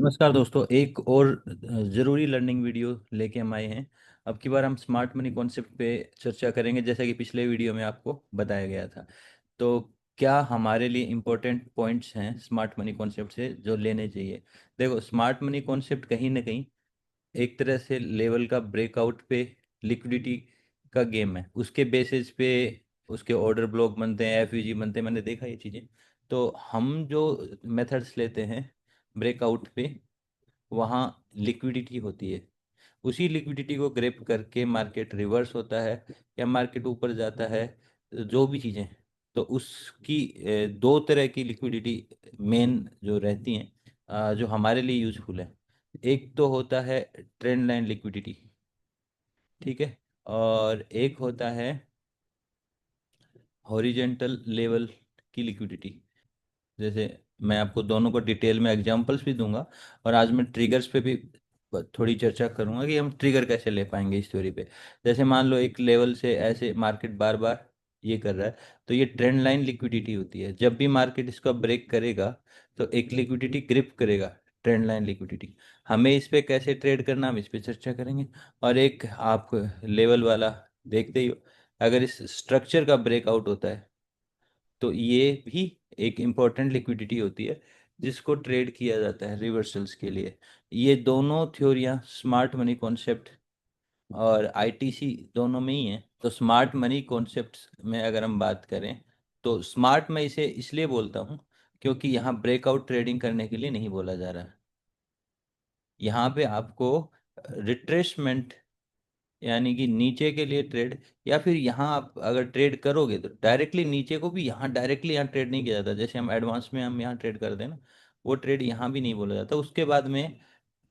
नमस्कार दोस्तों, एक और ज़रूरी लर्निंग वीडियो लेके हम आए हैं। अब की बार हम स्मार्ट मनी कॉन्सेप्ट पे चर्चा करेंगे, जैसा कि पिछले वीडियो में आपको बताया गया था। तो क्या हमारे लिए इम्पोर्टेंट पॉइंट्स हैं स्मार्ट मनी कॉन्सेप्ट से जो लेने चाहिए। देखो, स्मार्ट मनी कॉन्सेप्ट कहीं ना कहीं एक तरह से लेवल का ब्रेकआउट पे लिक्विडिटी का गेम है। उसके बेसिस पे उसके ऑर्डर ब्लॉक बनते हैं, एफईजी बनते हैं, मैंने देखा ये चीज़ें। तो हम जो मेथड्स लेते हैं ब्रेकआउट पे, वहाँ लिक्विडिटी होती है। उसी लिक्विडिटी को ग्रैब करके मार्केट रिवर्स होता है या मार्केट ऊपर जाता है, जो भी चीज़ें। तो उसकी दो तरह की लिक्विडिटी मेन जो रहती हैं, जो हमारे लिए यूजफुल है। एक तो होता है ट्रेंड लाइन लिक्विडिटी, ठीक है। और एक होता है हॉरिजेंटल लेवल की लिक्विडिटी। जैसे मैं आपको दोनों को डिटेल में एग्जांपल्स भी दूंगा, और आज मैं ट्रिगर्स पे भी थोड़ी चर्चा करूंगा कि हम ट्रिगर कैसे ले पाएंगे इस थ्योरी पे। जैसे मान लो एक लेवल से ऐसे मार्केट बार बार ये कर रहा है, तो ये ट्रेंड लाइन लिक्विडिटी होती है। जब भी मार्केट इसका ब्रेक करेगा तो एक लिक्विडिटी ग्रिप करेगा, ट्रेंड लाइन लिक्विडिटी। हमें इस पे कैसे ट्रेड करना, हम इस पे चर्चा करेंगे। और एक आप लेवल वाला देखते ही हो, अगर इस स्ट्रक्चर का ब्रेकआउट होता है तो ये भी एक इम्पोर्टेंट लिक्विडिटी होती है, जिसको ट्रेड किया जाता है रिवर्सल्स के लिए। ये दोनों थ्योरियाँ स्मार्ट मनी कॉन्सेप्ट और आईटीसी दोनों में ही हैं। तो स्मार्ट मनी कॉन्सेप्ट्स में अगर हम बात करें, तो स्मार्ट मैं इसे इसलिए बोलता हूँ क्योंकि यहाँ ब्रेकआउट ट्रेडिंग करने के लिए नहीं बोला जा रहा है। यहाँ पे आपको रिट्रेसमेंट, यानी कि नीचे के लिए ट्रेड, या फिर यहाँ आप अगर ट्रेड करोगे तो डायरेक्टली नीचे को भी, यहाँ डायरेक्टली यहाँ ट्रेड नहीं किया जाता। जैसे हम एडवांस में हम यहाँ ट्रेड करते हैं ना, वो ट्रेड यहाँ भी नहीं बोला जाता। उसके बाद में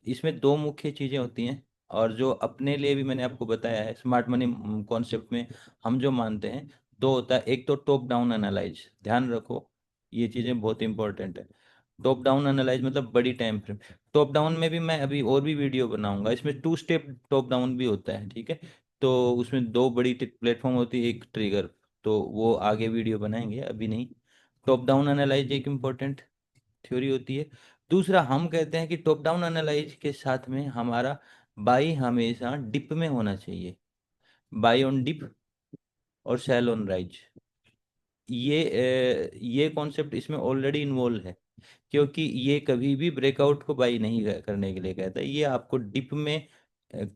इसमें दो मुख्य चीज़ें होती हैं, और जो अपने लिए भी मैंने आपको बताया है स्मार्ट मनी कॉन्सेप्ट में हम जो मानते हैं, दो होता है। एक तो टॉप डाउन एनालाइज, ध्यान रखो ये चीज़ें बहुत इंपॉर्टेंट है। टॉप डाउन एनालाइज मतलब बड़ी टाइम फ्रेम। टॉप डाउन में भी मैं अभी और भी वीडियो बनाऊंगा, इसमें टू स्टेप टॉप डाउन भी होता है, ठीक है। तो उसमें दो बड़ी प्लेटफॉर्म होती है, एक ट्रिगर। तो वो आगे वीडियो बनाएंगे, अभी नहीं। टॉप डाउन एनालाइज एक इम्पोर्टेंट थ्योरी होती है। दूसरा, हम कहते हैं कि टॉप डाउन एनालाइज के साथ में हमारा बाई हमेशा डिप में होना चाहिए। बाई ऑन डिप और सेल ऑन राइज। ये कॉन्सेप्ट इसमें ऑलरेडी इन्वॉल्व है, क्योंकि ये कभी भी ब्रेकआउट को बाई नहीं करने के लिए कहता है। ये आपको डिप में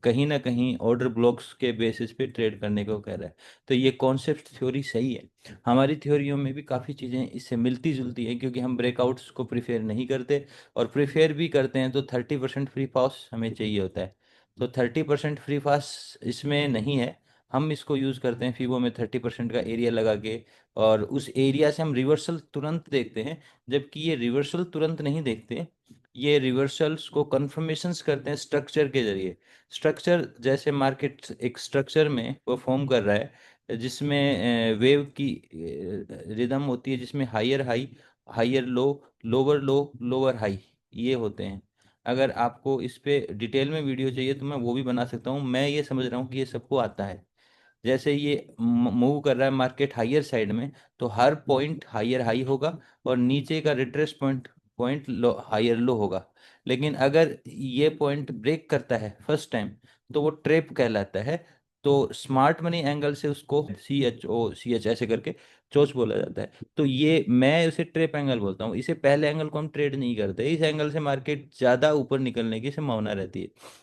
कहीं ना कहीं ऑर्डर ब्लॉक्स के बेसिस पे ट्रेड करने को कह रहा है। तो ये कॉन्सेप्ट थ्योरी सही है। हमारी थ्योरियों में भी काफ़ी चीज़ें इससे मिलती जुलती हैं, क्योंकि हम ब्रेकआउट्स को प्रिफेयर नहीं करते, और प्रिफेयर भी करते हैं तो 30% फ्री पास हमें चाहिए होता है। तो 30% फ्री पास इसमें नहीं है। हम इसको यूज़ करते हैं फीबो में 30% का एरिया लगा के, और उस एरिया से हम रिवर्सल तुरंत देखते हैं। जबकि ये रिवर्सल तुरंत नहीं देखते, ये रिवर्सल्स को कन्फर्मेशंस करते हैं स्ट्रक्चर के जरिए। स्ट्रक्चर जैसे मार्केट एक स्ट्रक्चर में परफॉर्म कर रहा है, जिसमें वेव की रिदम होती है, जिसमें higher high, higher low, lower low, lower high, ये होते हैं। अगर आपको इस पे डिटेल में वीडियो चाहिए तो मैं वो भी बना सकता हूँ। मैं ये समझ रहा हूँ कि ये सबको आता है। जैसे ये मूव कर रहा है मार्केट हायर साइड में, तो हर पॉइंट हायर हाई होगा, और नीचे का retrace point point low higher low होगा। लेकिन अगर ये पॉइंट ब्रेक करता है फर्स्ट टाइम, तो वो ट्रेप कहलाता है। तो स्मार्ट मनी एंगल से उसको CHO ऐसे करके चोच बोला जाता है। तो ये मैं उसे ट्रेप एंगल बोलता हूँ। इसे पहले एंगल को हम ट्रेड नहीं करते, इस एंगल से मार्केट ज़्यादा ऊपर निकलने की संभावना रहती है।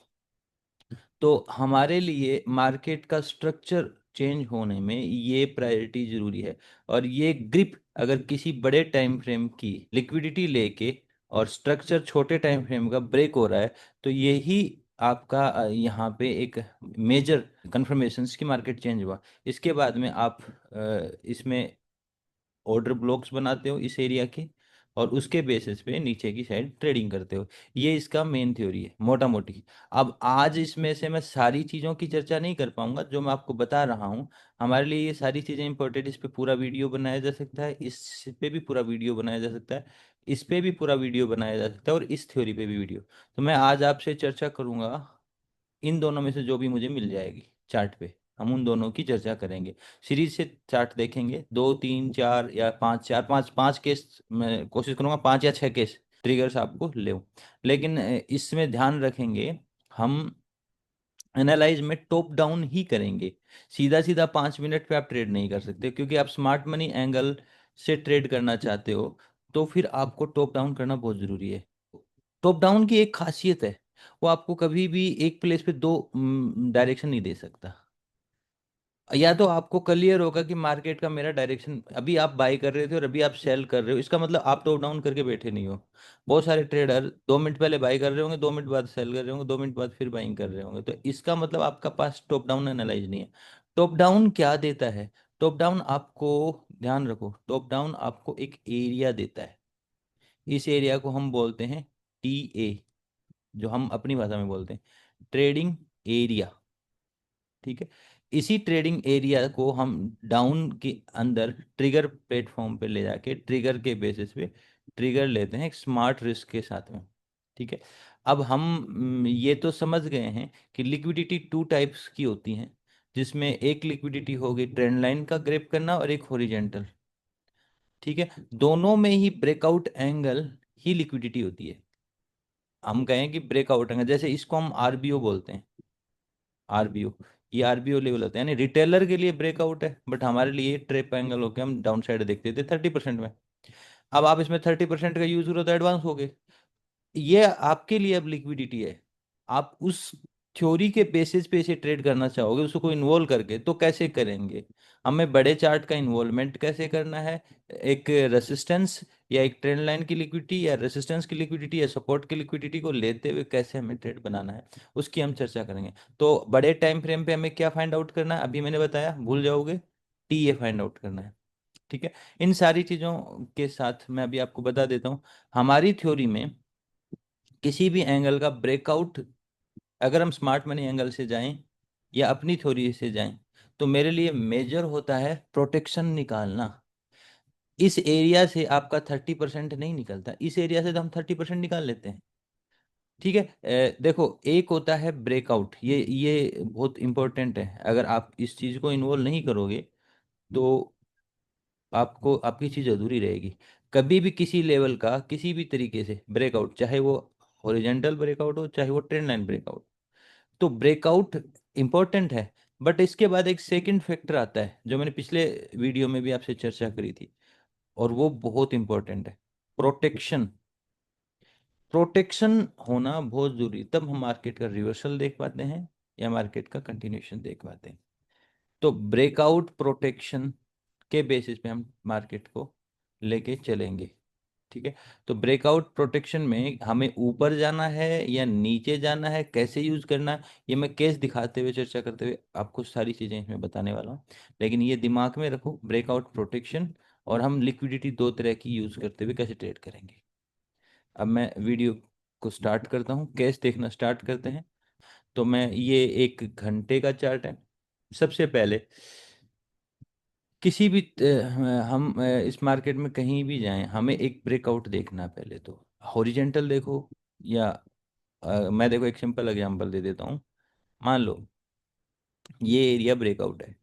तो हमारे लिए मार्केट का स्ट्रक्चर चेंज होने में ये प्रायोरिटी जरूरी है। और ये ग्रिप अगर किसी बड़े टाइम फ्रेम की लिक्विडिटी लेके और स्ट्रक्चर छोटे टाइम फ्रेम का ब्रेक हो रहा है, तो यही आपका यहाँ पे एक मेजर कंफर्मेशंस की मार्केट चेंज हुआ। इसके बाद में आप इसमें ऑर्डर ब्लॉक्स बनाते हो इस एरिया के, और उसके बेसिस पे नीचे की साइड ट्रेडिंग करते हो। ये इसका मेन थ्योरी है मोटा मोटी। अब आज इसमें से मैं सारी चीज़ों की चर्चा नहीं कर पाऊंगा जो मैं आपको बता रहा हूँ। हमारे लिए ये सारी चीज़ें इंपॉर्टेंट, इस पे पूरा वीडियो बनाया जा सकता है, इस पे भी पूरा वीडियो बनाया जा सकता है, इस पे भी पूरा वीडियो बनाया जा सकता है, और इस थ्योरी पे भी वीडियो। तो मैं आज आपसे चर्चा करूंगा इन दोनों में से जो भी मुझे मिल जाएगी चार्ट पे, हम उन दोनों की चर्चा करेंगे। सीरीज से चार्ट देखेंगे, दो तीन चार या पांच, चार पांच, पांच केस मैं कोशिश करूंगा, पांच या छह केस ट्रिगर्स आपको ले, लेकिन इसमें ध्यान रखेंगे हम एनालाइज में टॉप डाउन ही करेंगे। सीधा सीधा 5 मिनट पे आप ट्रेड नहीं कर सकते, क्योंकि आप स्मार्ट मनी एंगल से ट्रेड करना चाहते हो, तो फिर आपको टॉप डाउन करना बहुत जरूरी है। टॉप डाउन की एक खासियत है, वो आपको कभी भी एक प्लेस पे दो डायरेक्शन नहीं दे सकता। या तो आपको क्लियर होगा कि मार्केट का मेरा डायरेक्शन, अभी आप बाई कर रहे थे और अभी आप सेल कर रहे हो, इसका मतलब आप टॉप डाउन करके बैठे नहीं हो। बहुत सारे ट्रेडर 2 मिनट पहले बाई कर रहे होंगे, 2 मिनट बाद सेल कर रहे होंगे, 2 मिनट बाद फिर बाइंग कर रहे होंगे, तो इसका मतलब आपका पास टॉप डाउन एनालाइज नहीं है। टॉप डाउन क्या देता है? टॉप डाउन आपको, ध्यान रखो, टॉप डाउन आपको एक एरिया देता है। इस एरिया को हम बोलते हैं TA, जो हम अपनी भाषा में बोलते हैं ट्रेडिंग एरिया। ठीक है, इसी ट्रेडिंग एरिया को हम डाउन के अंदर ट्रिगर प्लेटफॉर्म पे ले जाके ट्रिगर के बेसिस पे ट्रिगर लेते हैं एक स्मार्ट रिस्क के साथ में। ठीक है, अब हम ये तो समझ गए हैं कि लिक्विडिटी 2 टाइप्स की होती हैं, जिसमें एक लिक्विडिटी होगी ट्रेंड लाइन का ग्रेप करना और एक हॉरिजेंटल। ठीक है, दोनों में ही ब्रेकआउट एंगल ही लिक्विडिटी होती है। हम कहें कि ब्रेकआउट एंगल, जैसे इसको हम RBO बोलते हैं, RBO, ये RBO लेवल होता है, यानी रिटेलर के लिए ब्रेकआउट है, बट हमारे लिए ट्रेप एंगल होकर हम डाउन साइड देखते थे 30% में। अब आप इसमें 30% का यूज करो तो एडवांस हो गए, ये आपके लिए अब लिक्विडिटी है। आप उस थ्योरी के बेसिस पे इसे ट्रेड करना चाहोगे उसको इन्वॉल्व करके, तो कैसे करेंगे? हमें बड़े चार्ट का इन्वॉल्वमेंट कैसे करना है, एक रेसिस्टेंस या एक ट्रेंड लाइन की लिक्विडिटी या रेसिस्टेंस की लिक्विडिटी या सपोर्ट की लिक्विडिटी को लेते हुए कैसे हमें ट्रेड बनाना है, उसकी हम चर्चा करेंगे। तो बड़े टाइम फ्रेम पे हमें क्या फाइंड आउट करना है, अभी मैंने बताया, भूल जाओगे, TA फाइंड आउट करना है। ठीक है, इन सारी चीजों के साथ मैं अभी आपको बता देता हूँ, हमारी थ्योरी में किसी भी एंगल का ब्रेकआउट, अगर हम स्मार्ट मनी एंगल से जाएं या अपनी थ्योरी से जाएं, तो मेरे लिए मेजर होता है प्रोटेक्शन निकालना। इस एरिया से आपका 30% नहीं निकलता, इस एरिया से तो हम 30% निकाल लेते हैं। ठीक है, देखो, एक होता है ब्रेकआउट, ये बहुत इंपॉर्टेंट है, अगर आप इस चीज को इन्वॉल्व नहीं करोगे तो आपको आपकी चीज अधूरी रहेगी। कभी भी किसी लेवल का किसी भी तरीके से ब्रेकआउट, चाहे वो हॉरिजॉन्टल ब्रेकआउट हो चाहे वो ट्रेंड लाइन ब्रेकआउट, तो ब्रेकआउट इंपॉर्टेंट है। बट इसके बाद एक सेकंड फैक्टर आता है जो मैंने पिछले वीडियो में भी आपसे चर्चा करी थी, और वो बहुत इंपॉर्टेंट है, प्रोटेक्शन। प्रोटेक्शन होना बहुत जरूरी, तब हम मार्केट का रिवर्सल देख पाते हैं या मार्केट का कंटिन्यूशन देख पाते हैं। तो ब्रेकआउट प्रोटेक्शन के बेसिस पे हम मार्केट को लेके चलेंगे। ठीक है, तो ब्रेकआउट प्रोटेक्शन में हमें ऊपर जाना है या नीचे जाना है, कैसे यूज करना है, ये मैं केस दिखाते हुए चर्चा करते हुए आपको सारी चीजें इसमें बताने वाला हूँ। लेकिन ये दिमाग में रखो, ब्रेकआउट प्रोटेक्शन और हम लिक्विडिटी दो तरह की यूज करते हुए कैसे ट्रेड करेंगे। अब मैं वीडियो को स्टार्ट करता हूँ, केस देखना स्टार्ट करते हैं। तो मैं, ये 1 घंटे का चार्ट है। सबसे पहले किसी भी हम इस मार्केट में कहीं भी जाएं, हमें एक ब्रेकआउट देखना है पहले तो। हॉरिजेंटल देखो या मैं देखो एक सिंपल एग्जांपल दे देता हूँ। मान लो ये एरिया ब्रेकआउट है,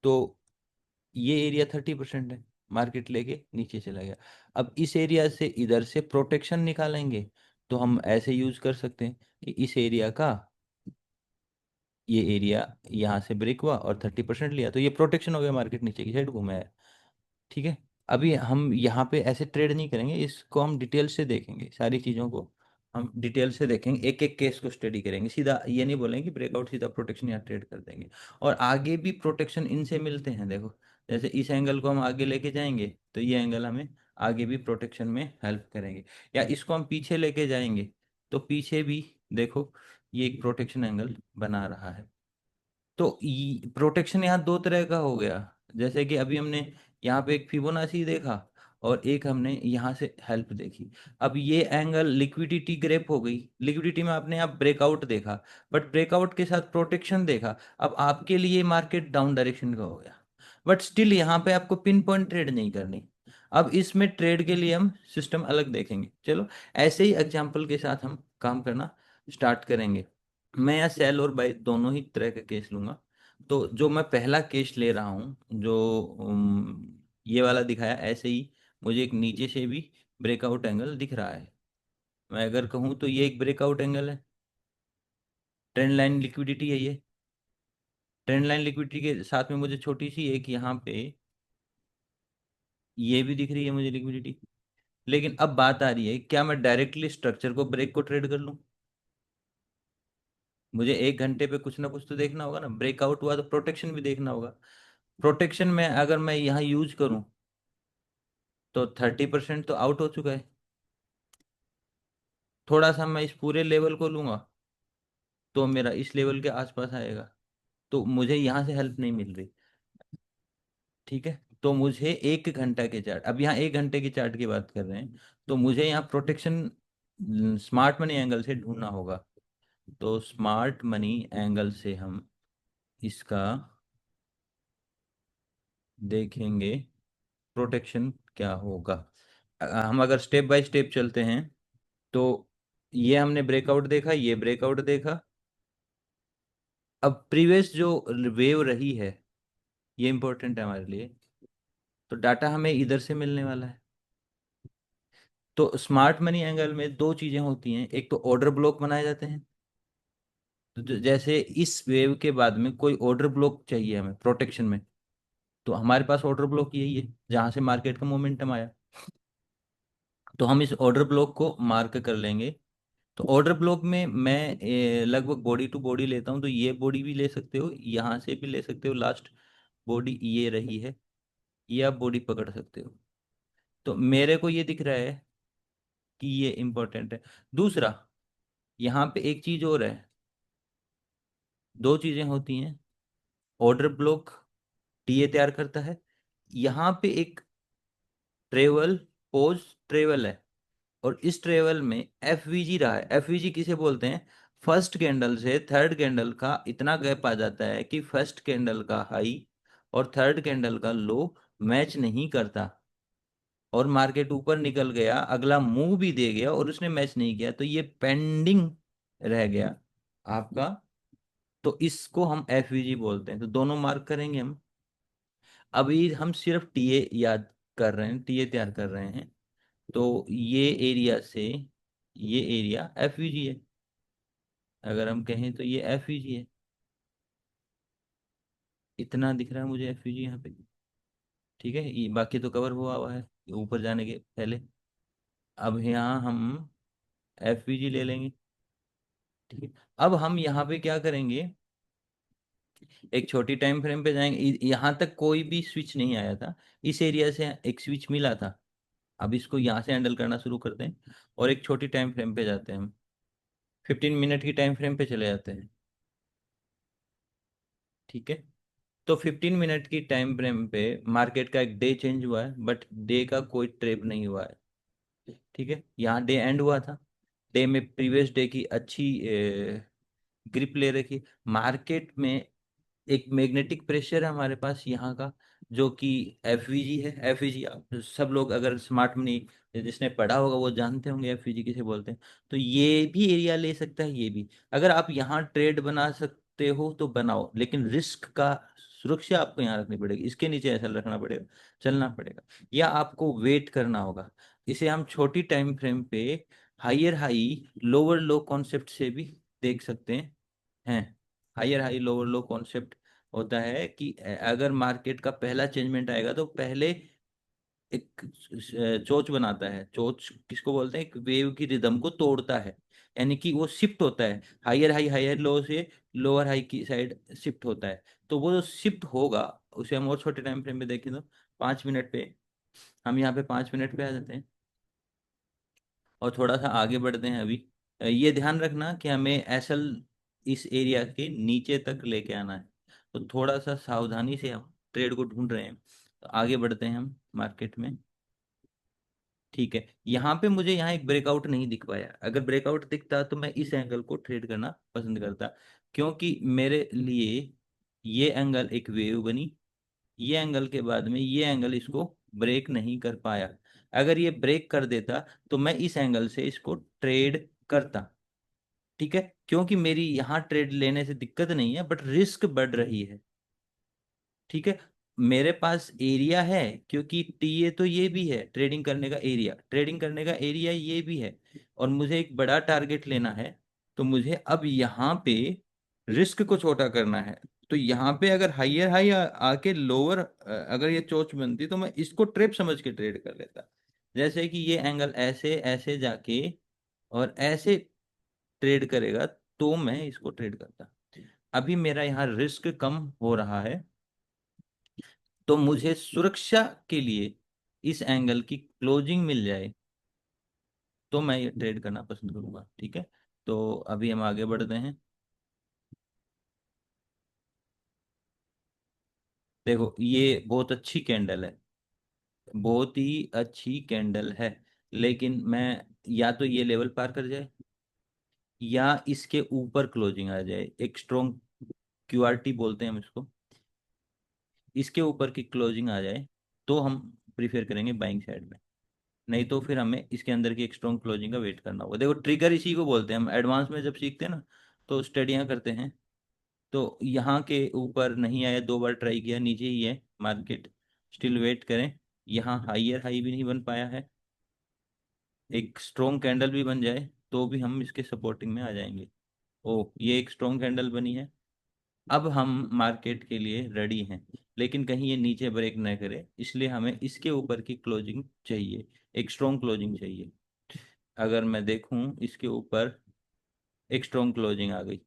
तो ये एरिया 30% है, मार्केट लेके नीचे चला गया। अब इस एरिया से इधर से प्रोटेक्शन निकालेंगे, तो हम ऐसे यूज कर सकते हैं कि इस एरिया का, ये एरिया यहाँ से ब्रेक हुआ और 30% लिया, तो ये प्रोटेक्शन हो गया, मार्केट नीचे की साइड घूमा है। ठीक है, अभी हम यहाँ पे ऐसे ट्रेड नहीं करेंगे, इसको हम डिटेल से देखेंगे, सारी चीज़ों को हम डिटेल से देखेंगे, एक एक केस को स्टडी करेंगे, सीधा ये नहीं बोलेंगे ब्रेकआउट सीधा प्रोटेक्शन यहाँ ट्रेड कर देंगे। और आगे भी प्रोटेक्शन इनसे मिलते हैं, देखो, जैसे इस एंगल को हम आगे लेके जाएंगे तो ये एंगल हमें आगे भी प्रोटेक्शन में हेल्प करेंगे, या इसको हम पीछे लेके जाएंगे तो पीछे भी देखो ये एक प्रोटेक्शन एंगल बना रहा है। तो प्रोटेक्शन यहाँ दो तरह का हो गया, जैसे कि अभी हमने यहाँ पे एक फिबोनाची देखा और एक हमने यहाँ से हेल्प देखी। अब ये एंगल लिक्विडिटी ग्रेप हो गई, लिक्विडिटी में आपने आप ब्रेकआउट देखा, बट ब्रेकआउट के साथ प्रोटेक्शन देखा, अब आपके लिए मार्केट डाउन डायरेक्शन का हो गया। बट स्टिल यहाँ पे आपको पिन पॉइंट ट्रेड नहीं करनी। अब इसमें ट्रेड के लिए हम सिस्टम अलग देखेंगे, चलो ऐसे ही एग्जाम्पल के साथ हम काम करना स्टार्ट करेंगे। मैं यहाँ सेल और बाय दोनों ही तरह का केस लूंगा। तो जो मैं पहला केस ले रहा हूँ, जो ये वाला दिखाया, ऐसे ही मुझे एक नीचे से भी ब्रेकआउट एंगल दिख रहा है। मैं अगर कहूँ तो ये एक ब्रेकआउट एंगल है। ट्रेंड लाइन लिक्विडिटी है ये। ट्रेंड लाइन लिक्विडिटी के साथ में मुझे छोटी सी एक यहाँ पे ये भी दिख रही है मुझे लिक्विडिटी। लेकिन अब बात आ रही है, क्या मैं डायरेक्टली स्ट्रक्चर को ब्रेक को ट्रेड कर लूँ? मुझे 1 घंटे पे कुछ ना कुछ तो देखना होगा ना। ब्रेकआउट हुआ तो प्रोटेक्शन भी देखना होगा। प्रोटेक्शन में अगर मैं यहाँ यूज करूँ तो 30% तो आउट हो चुका है। थोड़ा सा मैं इस पूरे लेवल को लूंगा तो मेरा इस लेवल के आसपास आएगा। तो मुझे यहाँ से हेल्प नहीं मिल रही। ठीक है, तो मुझे 1 घंटा के चार्ट, अब यहाँ 1 घंटे की चार्ट की बात कर रहे हैं, तो मुझे यहाँ प्रोटेक्शन स्मार्ट मनी एंगल से ढूंढना होगा। तो स्मार्ट मनी एंगल से हम इसका देखेंगे प्रोटेक्शन क्या होगा। हम अगर स्टेप बाय स्टेप चलते हैं तो ये हमने ब्रेकआउट देखा, ये ब्रेकआउट देखा। अब प्रीवियस जो वेव रही है ये इंपॉर्टेंट है हमारे लिए। तो डाटा हमें इधर से मिलने वाला है। तो स्मार्ट मनी एंगल में दो चीजें होती हैं, एक तो ऑर्डर ब्लॉक बनाए जाते हैं। तो जैसे इस वेव के बाद में कोई ऑर्डर ब्लॉक चाहिए हमें प्रोटेक्शन में, तो हमारे पास ऑर्डर ब्लॉक यही है जहां से मार्केट का मोमेंटम आया। तो हम इस ऑर्डर ब्लॉक को मार्क कर लेंगे। तो ऑर्डर ब्लॉक में मैं लगभग बॉडी टू बॉडी लेता हूँ, तो ये बॉडी भी ले सकते हो, यहाँ से भी ले सकते हो, लास्ट बॉडी ये रही है, ये आप बॉडी पकड़ सकते हो। तो मेरे को ये दिख रहा है कि ये इंपॉर्टेंट है। दूसरा, यहाँ पे एक चीज और है। दो चीजें होती हैं। ऑर्डर ब्लॉक टीए तैयार करता है। यहाँ पे एक ट्रेवल पोज ट्रेवल है, और इस ट्रेवल में एफवीजी रहा है। एफवीजी किसे बोलते हैं? फर्स्ट कैंडल से थर्ड कैंडल का इतना गैप आ जाता है कि फर्स्ट कैंडल का हाई और थर्ड कैंडल का लो मैच नहीं करता, और मार्केट ऊपर निकल गया, अगला मूव भी दे गया और उसने मैच नहीं किया, तो ये पेंडिंग रह गया आपका। तो इसको हम एफवीजी बोलते हैं। तो दोनों मार्क करेंगे हम। अभी हम सिर्फ टीए याद कर रहे हैं, टीए तैयार कर रहे हैं। तो ये एरिया से ये एरिया एफवीजी है। अगर हम कहें तो ये एफवीजी है। इतना दिख रहा है मुझे एफवीजी यहाँ पे। ठीक है, ये बाकी तो कवर हुआ है ऊपर जाने के पहले। अब यहाँ हम एफवीजी ले लेंगे। ठीक है, अब हम यहाँ पे क्या करेंगे, एक छोटी टाइम फ्रेम पे जाएंगे। यहाँ तक कोई भी स्विच नहीं आया था, इस एरिया से एक स्विच मिला था। अब इसको यहाँ से हैंडल करना शुरू करते हैं और एक छोटी टाइम फ्रेम पे जाते हैं हम। 15 मिनट की टाइम फ्रेम पे चले जाते हैं। ठीक है, तो 15 मिनट की टाइम फ्रेम पे मार्केट का एक डे चेंज हुआ है, बट डे का कोई ट्रेप नहीं हुआ है। ठीक है, यहाँ डे एंड हुआ था। डे में प्रीवियस डे की अच्छी ग्रिप ले रखी मार्केट में। एक मैग्नेटिक प्रेशर है हमारे पास यहाँ का, जो कि एफवीजी है। एफवीजी आप सब लोग अगर स्मार्ट मनी जिसने पढ़ा होगा वो जानते होंगे एफवीजी किसे बोलते हैं। तो ये भी एरिया ले सकता है, ये भी। अगर आप यहाँ ट्रेड बना सकते हो तो बनाओ, लेकिन रिस्क का सुरक्षा आपको यहाँ रखनी पड़ेगी, इसके नीचे ऐसा रखना पड़ेगा, चलना पड़ेगा, या आपको वेट करना होगा। इसे हम छोटी टाइम फ्रेम पे higher high lower low concept से भी देख सकते हैं। Higher high lower low concept होता है कि अगर मार्केट का पहला चेंजमेंट आएगा तो पहले एक चोच बनाता है। चोच किसको बोलते हैं? एक वेव की रिदम को तोड़ता है, यानी कि वो शिफ्ट होता है हायर लो से लोअर हाई की साइड शिफ्ट होता है। तो वो जो शिफ्ट होगा उसे हम और छोटे टाइम फ्रेम में देखें तो 5 मिनट पे, हम यहाँ पे 5 मिनट पे आ जाते हैं और थोड़ा सा आगे बढ़ते हैं अभी। ये ध्यान रखना कि हमें एसएल इस एरिया के नीचे तक लेके आना है। तो थोड़ा सा सावधानी से हम ट्रेड को ढूंढ रहे हैं। तो आगे बढ़ते हैं हम मार्केट में। ठीक है, यहाँ पे मुझे यहाँ एक ब्रेकआउट नहीं दिख पाया। अगर ब्रेकआउट दिखता तो मैं इस एंगल को ट्रेड करना पसंद करता, क्योंकि मेरे लिए ये एंगल एक वेव बनी। ये एंगल के बाद में ये एंगल इसको ब्रेक नहीं कर पाया। अगर ये ब्रेक कर देता तो मैं इस एंगल से इसको ट्रेड करता। ठीक है, क्योंकि मेरी यहाँ ट्रेड लेने से दिक्कत नहीं है, बट रिस्क बढ़ रही है। ठीक है, मेरे पास एरिया है, क्योंकि टीए तो ये भी है, ट्रेडिंग करने का एरिया, ट्रेडिंग करने का एरिया ये भी है, और मुझे एक बड़ा टारगेट लेना है। तो मुझे अब यहाँ पे रिस्क को छोटा करना है। तो यहाँ पे अगर हाइयर हाई आके लोअर अगर ये चोच बनती तो मैं इसको ट्रेप समझ के ट्रेड कर लेता। जैसे कि ये एंगल ऐसे ऐसे जाके और ऐसे ट्रेड करेगा, तो मैं इसको ट्रेड करता। अभी मेरा यहाँ रिस्क कम हो रहा है, तो मुझे सुरक्षा के लिए इस एंगल की क्लोजिंग मिल जाए तो मैं ये ट्रेड करना पसंद करूंगा। ठीक है, तो अभी हम आगे बढ़ते हैं। देखो ये बहुत अच्छी कैंडल है, बहुत ही अच्छी कैंडल है, लेकिन मैं, या तो ये लेवल पार कर जाए या इसके ऊपर क्लोजिंग आ जाए, एक स्ट्रॉन्ग क्यूआरटी बोलते हैं हम इसको, इसके ऊपर की क्लोजिंग आ जाए तो हम प्रीफर करेंगे बाइंग साइड में। नहीं तो फिर हमें इसके अंदर की एक स्ट्रॉन्ग क्लोजिंग का वेट करना होगा। देखो ट्रिगर इसी को बोलते हैं, हम एडवांस में जब सीखते हैं ना तो स्टडियां करते हैं। तो यहाँ के ऊपर नहीं आया, दो बार ट्राई किया, नीचे ही है मार्केट, स्टिल वेट करें। यहाँ हाइयर हाई भी नहीं बन पाया है, एक स्ट्रॉन्ग कैंडल भी बन जाए तो भी हम इसके सपोर्टिंग में आ जाएंगे। ओ ये एक स्ट्रॉन्ग कैंडल बनी है, अब हम मार्केट के लिए रेडी हैं। लेकिन कहीं ये नीचे ब्रेक न करे, इसलिए हमें इसके ऊपर की क्लोजिंग चाहिए, एक स्ट्रॉन्ग क्लोजिंग चाहिए। अगर मैं देखूं इसके ऊपर एक स्ट्रॉन्ग क्लोजिंग आ गई,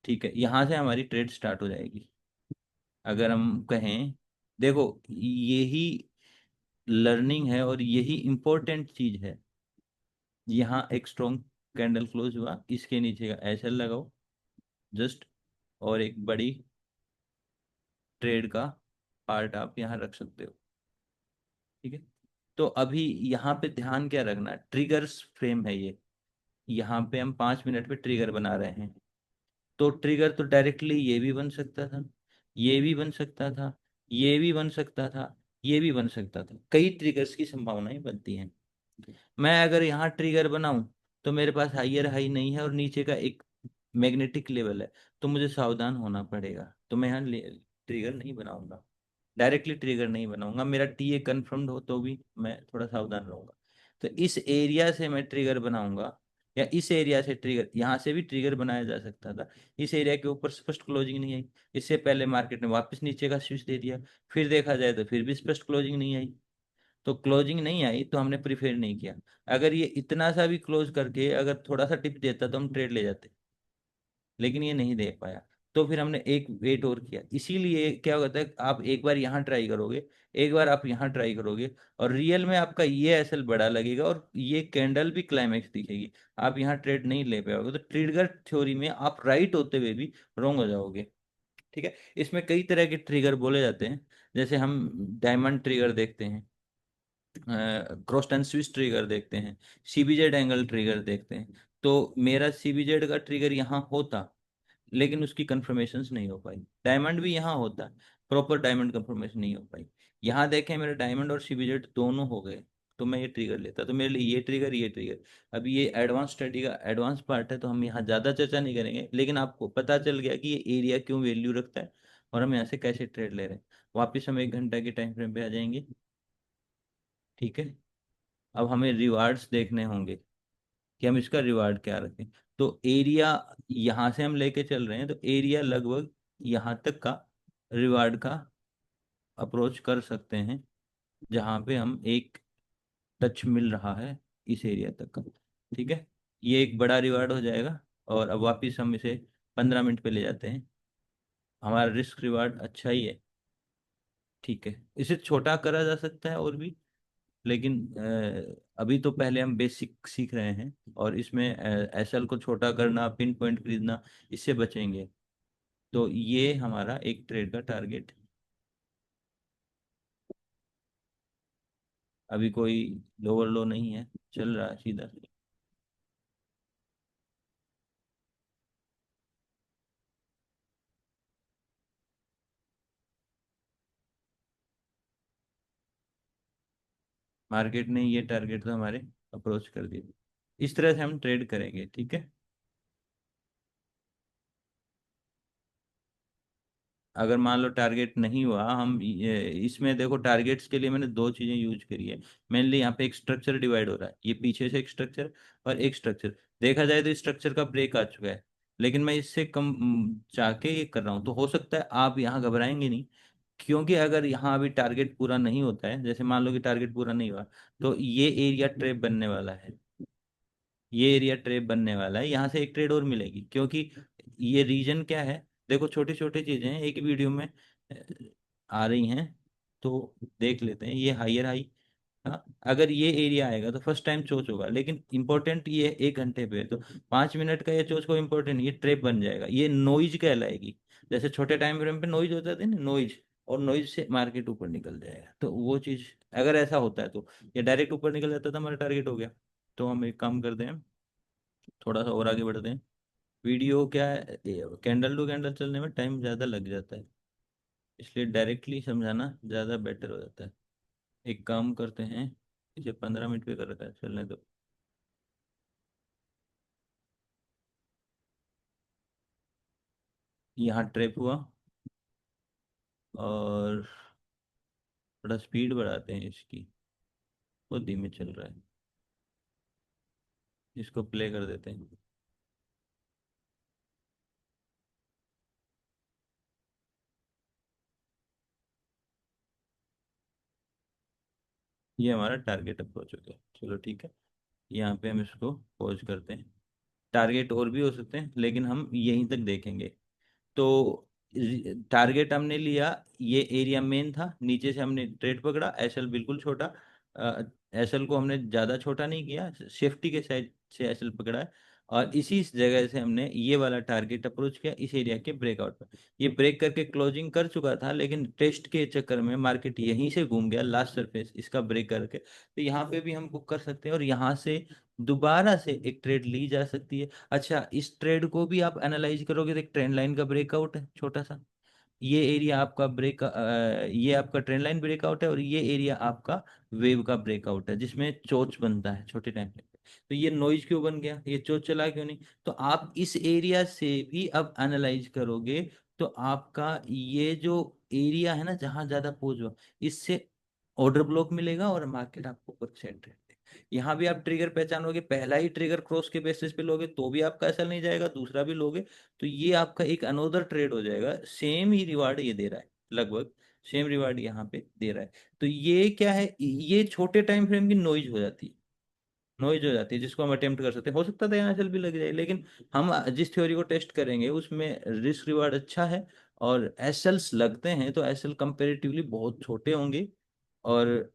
ठीक है, यहाँ से हमारी ट्रेड स्टार्ट हो जाएगी। अगर हम कहें, देखो यही लर्निंग है और यही इम्पोर्टेंट चीज है। यहाँ एक स्ट्रॉन्ग कैंडल क्लोज हुआ, इसके नीचे का एसएल लगाओ जस्ट, और एक बड़ी ट्रेड का पार्ट आप यहाँ रख सकते हो। ठीक है, तो अभी यहाँ पे ध्यान क्या रखना है, ट्रिगर्स फ्रेम है ये, यहाँ पे हम 5 मिनट पे ट्रिगर बना रहे हैं। तो ट्रिगर तो डायरेक्टली ये भी बन सकता था, ये भी बन सकता था, ये भी बन सकता था, ये भी बन सकता था, कई ट्रिगर्स की संभावनाएं बनती हैं। मैं अगर यहाँ ट्रिगर बनाऊं तो मेरे पास हाइयर हाई नहीं है और नीचे का एक मैग्नेटिक लेवल है, तो मुझे सावधान होना पड़ेगा। तो मैं यहाँ ट्रिगर नहीं बनाऊंगा, डायरेक्टली ट्रिगर नहीं बनाऊंगा, मेरा टीए कंफर्म्ड हो तो भी मैं थोड़ा सावधान रहूंगा। तो इस एरिया से मैं ट्रिगर बनाऊंगा, या इस एरिया से ट्रिगर, यहाँ से भी ट्रिगर बनाया जा सकता था। इस एरिया के ऊपर स्पष्ट क्लोजिंग नहीं आई, इससे पहले मार्केट ने वापस नीचे का स्विच दे दिया, फिर देखा जाए तो फिर भी स्पष्ट क्लोजिंग नहीं आई। तो क्लोजिंग नहीं आई तो हमने प्रीफेर नहीं किया। अगर ये इतना सा भी क्लोज करके अगर थोड़ा सा टिप देता तो हम ट्रेड ले जाते, लेकिन ये नहीं दे पाया। तो फिर हमने एक वेट और किया। इसीलिए क्या होता है, आप एक बार यहाँ ट्राई करोगे, एक बार आप यहाँ ट्राई करोगे, और रियल में आपका ये एसएल बड़ा लगेगा और ये कैंडल भी क्लाइमेक्स दिखेगी, आप यहाँ ट्रेड नहीं ले पाओगे। तो ट्रिगर थ्योरी में आप राइट होते हुए भी रॉन्ग हो जाओगे। ठीक है, इसमें कई तरह के ट्रिगर बोले जाते हैं, जैसे हम डायमंड ट्रिगर देखते हैं, क्रॉस एंड स्विच ट्रिगर देखते हैं, सीबीजेड एंगल ट्रिगर देखते हैं। तो मेरा सीबीजेड का ट्रिगर यहाँ होता, लेकिन उसकी कंफर्मेशन नहीं हो पाई। डायमंड भी यहाँ होता, प्रॉपर डायमंड कंफर्मेशन नहीं हो पाई। यहाँ देखें मेरे डायमंड और सीबीजेड दोनों हो गए, तो मैं ये ट्रिगर लेता। तो मेरे लिए ये ट्रिगर, ये ट्रिगर, अभी ये एडवांस स्टडी का एडवांस पार्ट है, तो हम यहाँ ज़्यादा चर्चा नहीं करेंगे, लेकिन आपको पता चल गया कि ये एरिया क्यों वैल्यू रखता है और हम यहाँ से कैसे ट्रेड ले रहे हैं। वापिस हम 1 घंटा के टाइम फ्रेम पे आ जाएंगे। ठीक है, अब हमें रिवार्ड्स देखने होंगे कि हम इसका रिवार्ड क्या रखें। तो एरिया यहाँ से हम लेके चल रहे हैं, तो एरिया लगभग यहाँ तक का रिवार्ड का अप्रोच कर सकते हैं, जहाँ पे हम एक टच मिल रहा है इस एरिया तक का। ठीक है, ये एक बड़ा रिवार्ड हो जाएगा। और अब वापिस हम इसे 15 मिनट पे ले जाते हैं, हमारा रिस्क रिवार्ड अच्छा ही है। ठीक है, इसे छोटा करा जा सकता है और भी, लेकिन अभी तो पहले हम बेसिक सीख रहे हैं, और इसमें एसएल को छोटा करना, पिन पॉइंट खरीदना, इससे बचेंगे। तो ये हमारा एक ट्रेड का टारगेट। अभी कोई लोअर लो नहीं है, चल रहा है सीधा। मार्केट ने ये टारगेट तो हमारे अप्रोच कर दिए, इस तरह से हम ट्रेड करेंगे। ठीक है, अगर मान लो टारगेट नहीं हुआ, हम इसमें देखो टारगेट्स के लिए मैंने दो चीजें यूज करी है मेनली। यहाँ पे एक स्ट्रक्चर डिवाइड हो रहा है, ये पीछे से एक स्ट्रक्चर और एक स्ट्रक्चर। देखा जाए तो स्ट्रक्चर का ब्रेक आ चुका है, लेकिन मैं इससे कम चाह के ये कर रहा हूँ। तो हो सकता है आप यहाँ घबराएंगे नहीं, क्योंकि अगर यहाँ अभी टारगेट पूरा नहीं होता है, जैसे मान लो कि टारगेट पूरा नहीं हुआ, तो ये एरिया ट्रेप बनने वाला है। ये एरिया ट्रेप बनने वाला है, यहाँ से एक ट्रेड और मिलेगी, क्योंकि ये रीजन क्या है। देखो छोटी छोटी चीजें हैं, एक वीडियो में अ, आ रही हैं, तो देख लेते हैं। ये हायर हाई, हाँ, अगर ये एरिया आएगा तो फर्स्ट टाइम चोच होगा, लेकिन इंपॉर्टेंट ये 1 घंटे पे है, तो 5 मिनट का ये चोच को इंपॉर्टेंट, ये ट्रेप बन जाएगा, ये नॉइज कहलाएगी। जैसे छोटे टाइम फ्रेम पे नॉइज होता था ना, नॉइज, और नॉइज से मार्केट ऊपर निकल जाएगा। तो वो चीज अगर ऐसा होता है तो ये डायरेक्ट ऊपर निकल जाता था, हमारा टारगेट हो गया। तो हम एक काम करते हैं, थोड़ा सा और आगे बढ़ते हैं। वीडियो क्या है, कैंडल टू कैंडल चलने में टाइम ज़्यादा लग जाता है, इसलिए डायरेक्टली समझाना ज़्यादा बेटर हो जाता है। एक काम करते हैं, इसे 15 मिनट पे कर रखा है, चलने दो। यहाँ ट्रैप हुआ, और थोड़ा स्पीड बढ़ाते हैं इसकी, वो धीमे चल रहा है, इसको प्ले कर देते हैं। ये हमारा टारगेट अप्रोच हो गया, चलो ठीक है। यहाँ पे हम इसको पॉज करते हैं। टारगेट और भी हो सकते हैं, लेकिन हम यहीं तक देखेंगे। तो टारगेट हमने लिया, ये एरिया मेन था, नीचे से हमने ट्रेड पकड़ा, एसएल बिल्कुल छोटा, एसएल को हमने ज़्यादा छोटा नहीं किया, सेफ्टी के साइड से एसएल पकड़ा है। और इसी जगह से हमने ये वाला टारगेट अप्रोच किया, इस एरिया के ब्रेकआउट पर। ये ब्रेक करके क्लोजिंग कर चुका था, लेकिन टेस्ट के चक्कर में मार्केट यहीं से घूम गया, लास्ट सरफेस इसका ब्रेक करके। तो यहाँ पे भी हम बुक कर सकते हैं, और यहाँ से दोबारा से एक ट्रेड ली जा सकती है। अच्छा, इस ट्रेड को भी आप एनालाइज करोगे तो एक ट्रेंड लाइन का ब्रेकआउट है छोटा सा। ये एरिया आपका ये आपका ट्रेंड लाइन ब्रेकआउट है, और ये एरिया आपका वेव का ब्रेकआउट है, जिसमें चोच बनता है छोटे टाइम पे। तो ये नॉइज क्यों बन गया, ये चोच चला क्यों नहीं? तो आप इस एरिया से भी अब एनालाइज करोगे, तो आपका ये जो एरिया है ना, जहां ज्यादा पोज हुआ, इससे ऑर्डर ब्लॉक मिलेगा, और मार्केट आपको परसेंट है। यहाँ भी आप ट्रिगर पहचानोगे, पहला ही ट्रिगर क्रॉस के बेसिस पे लोगे तो भी आपका ऐसा नहीं जाएगा, दूसरा भी लोगे तो ये आपका एक अनोदर ट्रेड हो जाएगा। सेम ही रिवार्ड ये दे रहा है, लगभग सेम रिवार्ड यहाँ पे दे रहा है। तो ये क्या है, ये छोटे टाइम फ्रेम की नॉइज हो जाती है, नॉइज हो जाती है, जिसको हम अटेम्प्ट कर सकते हैं। हो सकता था यहाँ चल भी लग जाए, लेकिन हम जिस थ्योरी को टेस्ट करेंगे उसमें रिस्क रिवार्ड अच्छा है, और एसएल्स लगते हैं तो एसएल कंपेरेटिवली बहुत छोटे होंगे, और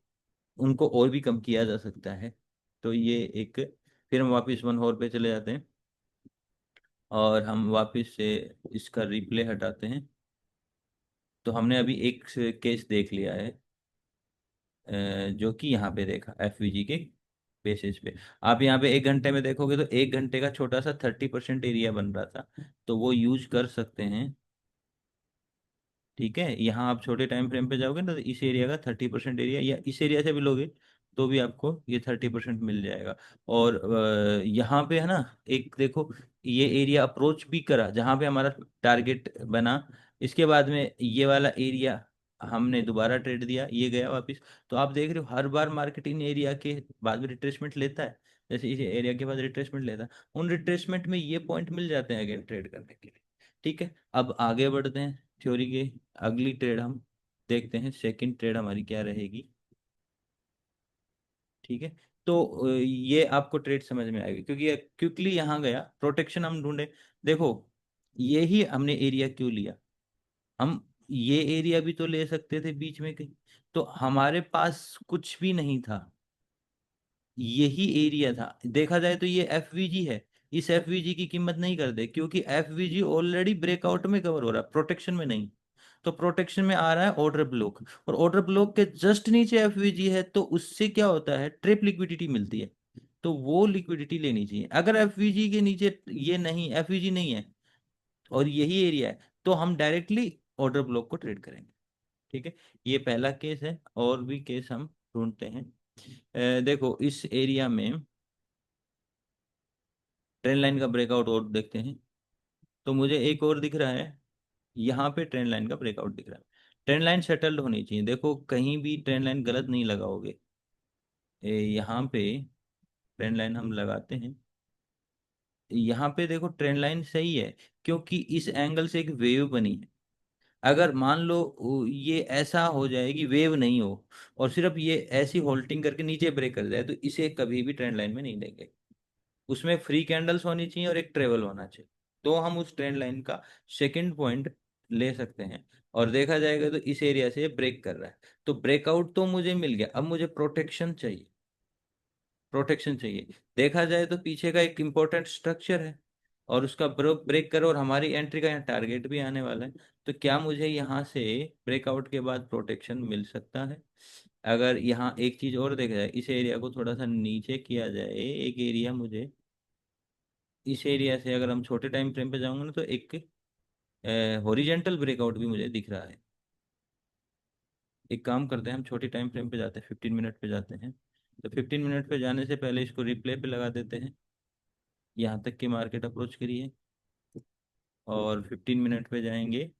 उनको और भी कम किया जा सकता है। तो ये एक, फिर हम वापस वन होर पे चले जाते हैं, और हम वापस से इसका रिप्ले हटाते हैं। तो हमने अभी एक केस देख लिया है, जो कि यहाँ पे देखा एफवीजी के बेसिस पे। आप यहाँ पे 1 घंटे में देखोगे तो 1 घंटे का छोटा सा 30% एरिया बन रहा था, तो वो यूज कर सकते हैं। ठीक है, यहाँ आप छोटे टाइम फ्रेम पे जाओगे ना, तो इस एरिया का 30% एरिया, या इस एरिया से भी लोगे तो भी आपको ये 30% मिल जाएगा। और यहाँ पे है ना, एक देखो, ये एरिया अप्रोच भी करा जहाँ पे हमारा टारगेट बना, इसके बाद में ये वाला एरिया हमने दोबारा ट्रेड दिया, ये गया वापस। तो आप देख रहे हो हर बार मार्केट इन एरिया के बाद में रिट्रेसमेंट लेता है, जैसे इस एरिया के बाद रिट्रेसमेंट लेता है, उन रिट्रेसमेंट में ये पॉइंट मिल जाते हैं अगेन ट्रेड करने के लिए। ठीक है, अब आगे बढ़ते हैं थ्योरी के। अगली ट्रेड हम देखते हैं, सेकंड ट्रेड हमारी क्या रहेगी। ठीक है, तो ये आपको ट्रेड समझ में आएगी, क्योंकि ये क्विकली यहाँ गया, प्रोटेक्शन हम ढूंढे। देखो, ये ही हमने एरिया क्यों लिया, हम ये एरिया भी तो ले सकते थे बीच में कहीं, तो हमारे पास कुछ भी नहीं था, यही एरिया था। देखा जाए तो ये एफवीजी है, इस एफवीजी की कीमत नहीं कर दे, क्योंकि एफवीजी ऑलरेडी ब्रेकआउट में कवर हो रहा है, प्रोटेक्शन में नहीं। तो प्रोटेक्शन में आ रहा है ऑर्डर ब्लॉक, और ऑर्डर ब्लॉक के जस्ट नीचे एफवीजी है, तो उससे क्या होता है, ट्रिप लिक्विडिटी मिलती है। तो वो लिक्विडिटी लेनी चाहिए। अगर एफवीजी के नीचे ये नहीं, एफवीजी नहीं है, और यही एरिया है, तो हम डायरेक्टली ऑर्डर ब्लॉक को ट्रेड करेंगे। ठीक है, ये पहला केस है, और भी केस हम ढूंढते हैं। देखो इस एरिया में ट्रेन लाइन का ब्रेकआउट और देखते हैं। तो मुझे एक और दिख रहा है, यहाँ पे ट्रेंड लाइन का ब्रेकआउट दिख रहा है। ट्रेंड लाइन सेटल्ड होनी चाहिए, देखो कहीं भी ट्रेंड लाइन गलत नहीं लगाओगे। यहाँ पे ट्रेंड लाइन हम लगाते हैं, यहाँ पे देखो ट्रेंड लाइन सही है, क्योंकि इस एंगल से एक वेव बनी है। अगर मान लो ये ऐसा हो जाए कि वेव नहीं हो, और सिर्फ ये ऐसी होल्डिंग करके नीचे ब्रेक कर जाए, तो इसे कभी भी ट्रेंड लाइन में नहीं लेंगे। उसमें फ्री कैंडल्स होनी चाहिए और एक ट्रेवल होना चाहिए, तो हम उस ट्रेंड लाइन का सेकंड पॉइंट ले सकते हैं। और देखा जाएगा तो इस एरिया से ब्रेक कर रहा है, तो ब्रेकआउट तो मुझे मिल गया, अब मुझे प्रोटेक्शन चाहिए। प्रोटेक्शन चाहिए, देखा जाए तो पीछे का एक इम्पोर्टेंट स्ट्रक्चर है, और उसका ब्रेक करो, और हमारी एंट्री का यहाँ टारगेट भी आने वाला है। तो क्या मुझे यहाँ से ब्रेकआउट के बाद प्रोटेक्शन मिल सकता है? अगर यहाँ एक चीज और देखा जाए, इस एरिया को थोड़ा सा नीचे किया जाए, एक एरिया मुझे इस एरिया से अगर हम छोटे टाइम फ्रेम पे जाऊंगे ना, तो एक हॉरिजेंटल ब्रेकआउट भी मुझे दिख रहा है। एक काम करते हैं, हम छोटी टाइम फ्रेम पे जाते हैं, 15 मिनट पे जाते हैं। तो 15 मिनट पे जाने से पहले इसको रिप्ले पे लगा देते हैं, यहाँ तक की मार्केट अप्रोच करिए, और 15 मिनट पे जाएंगे,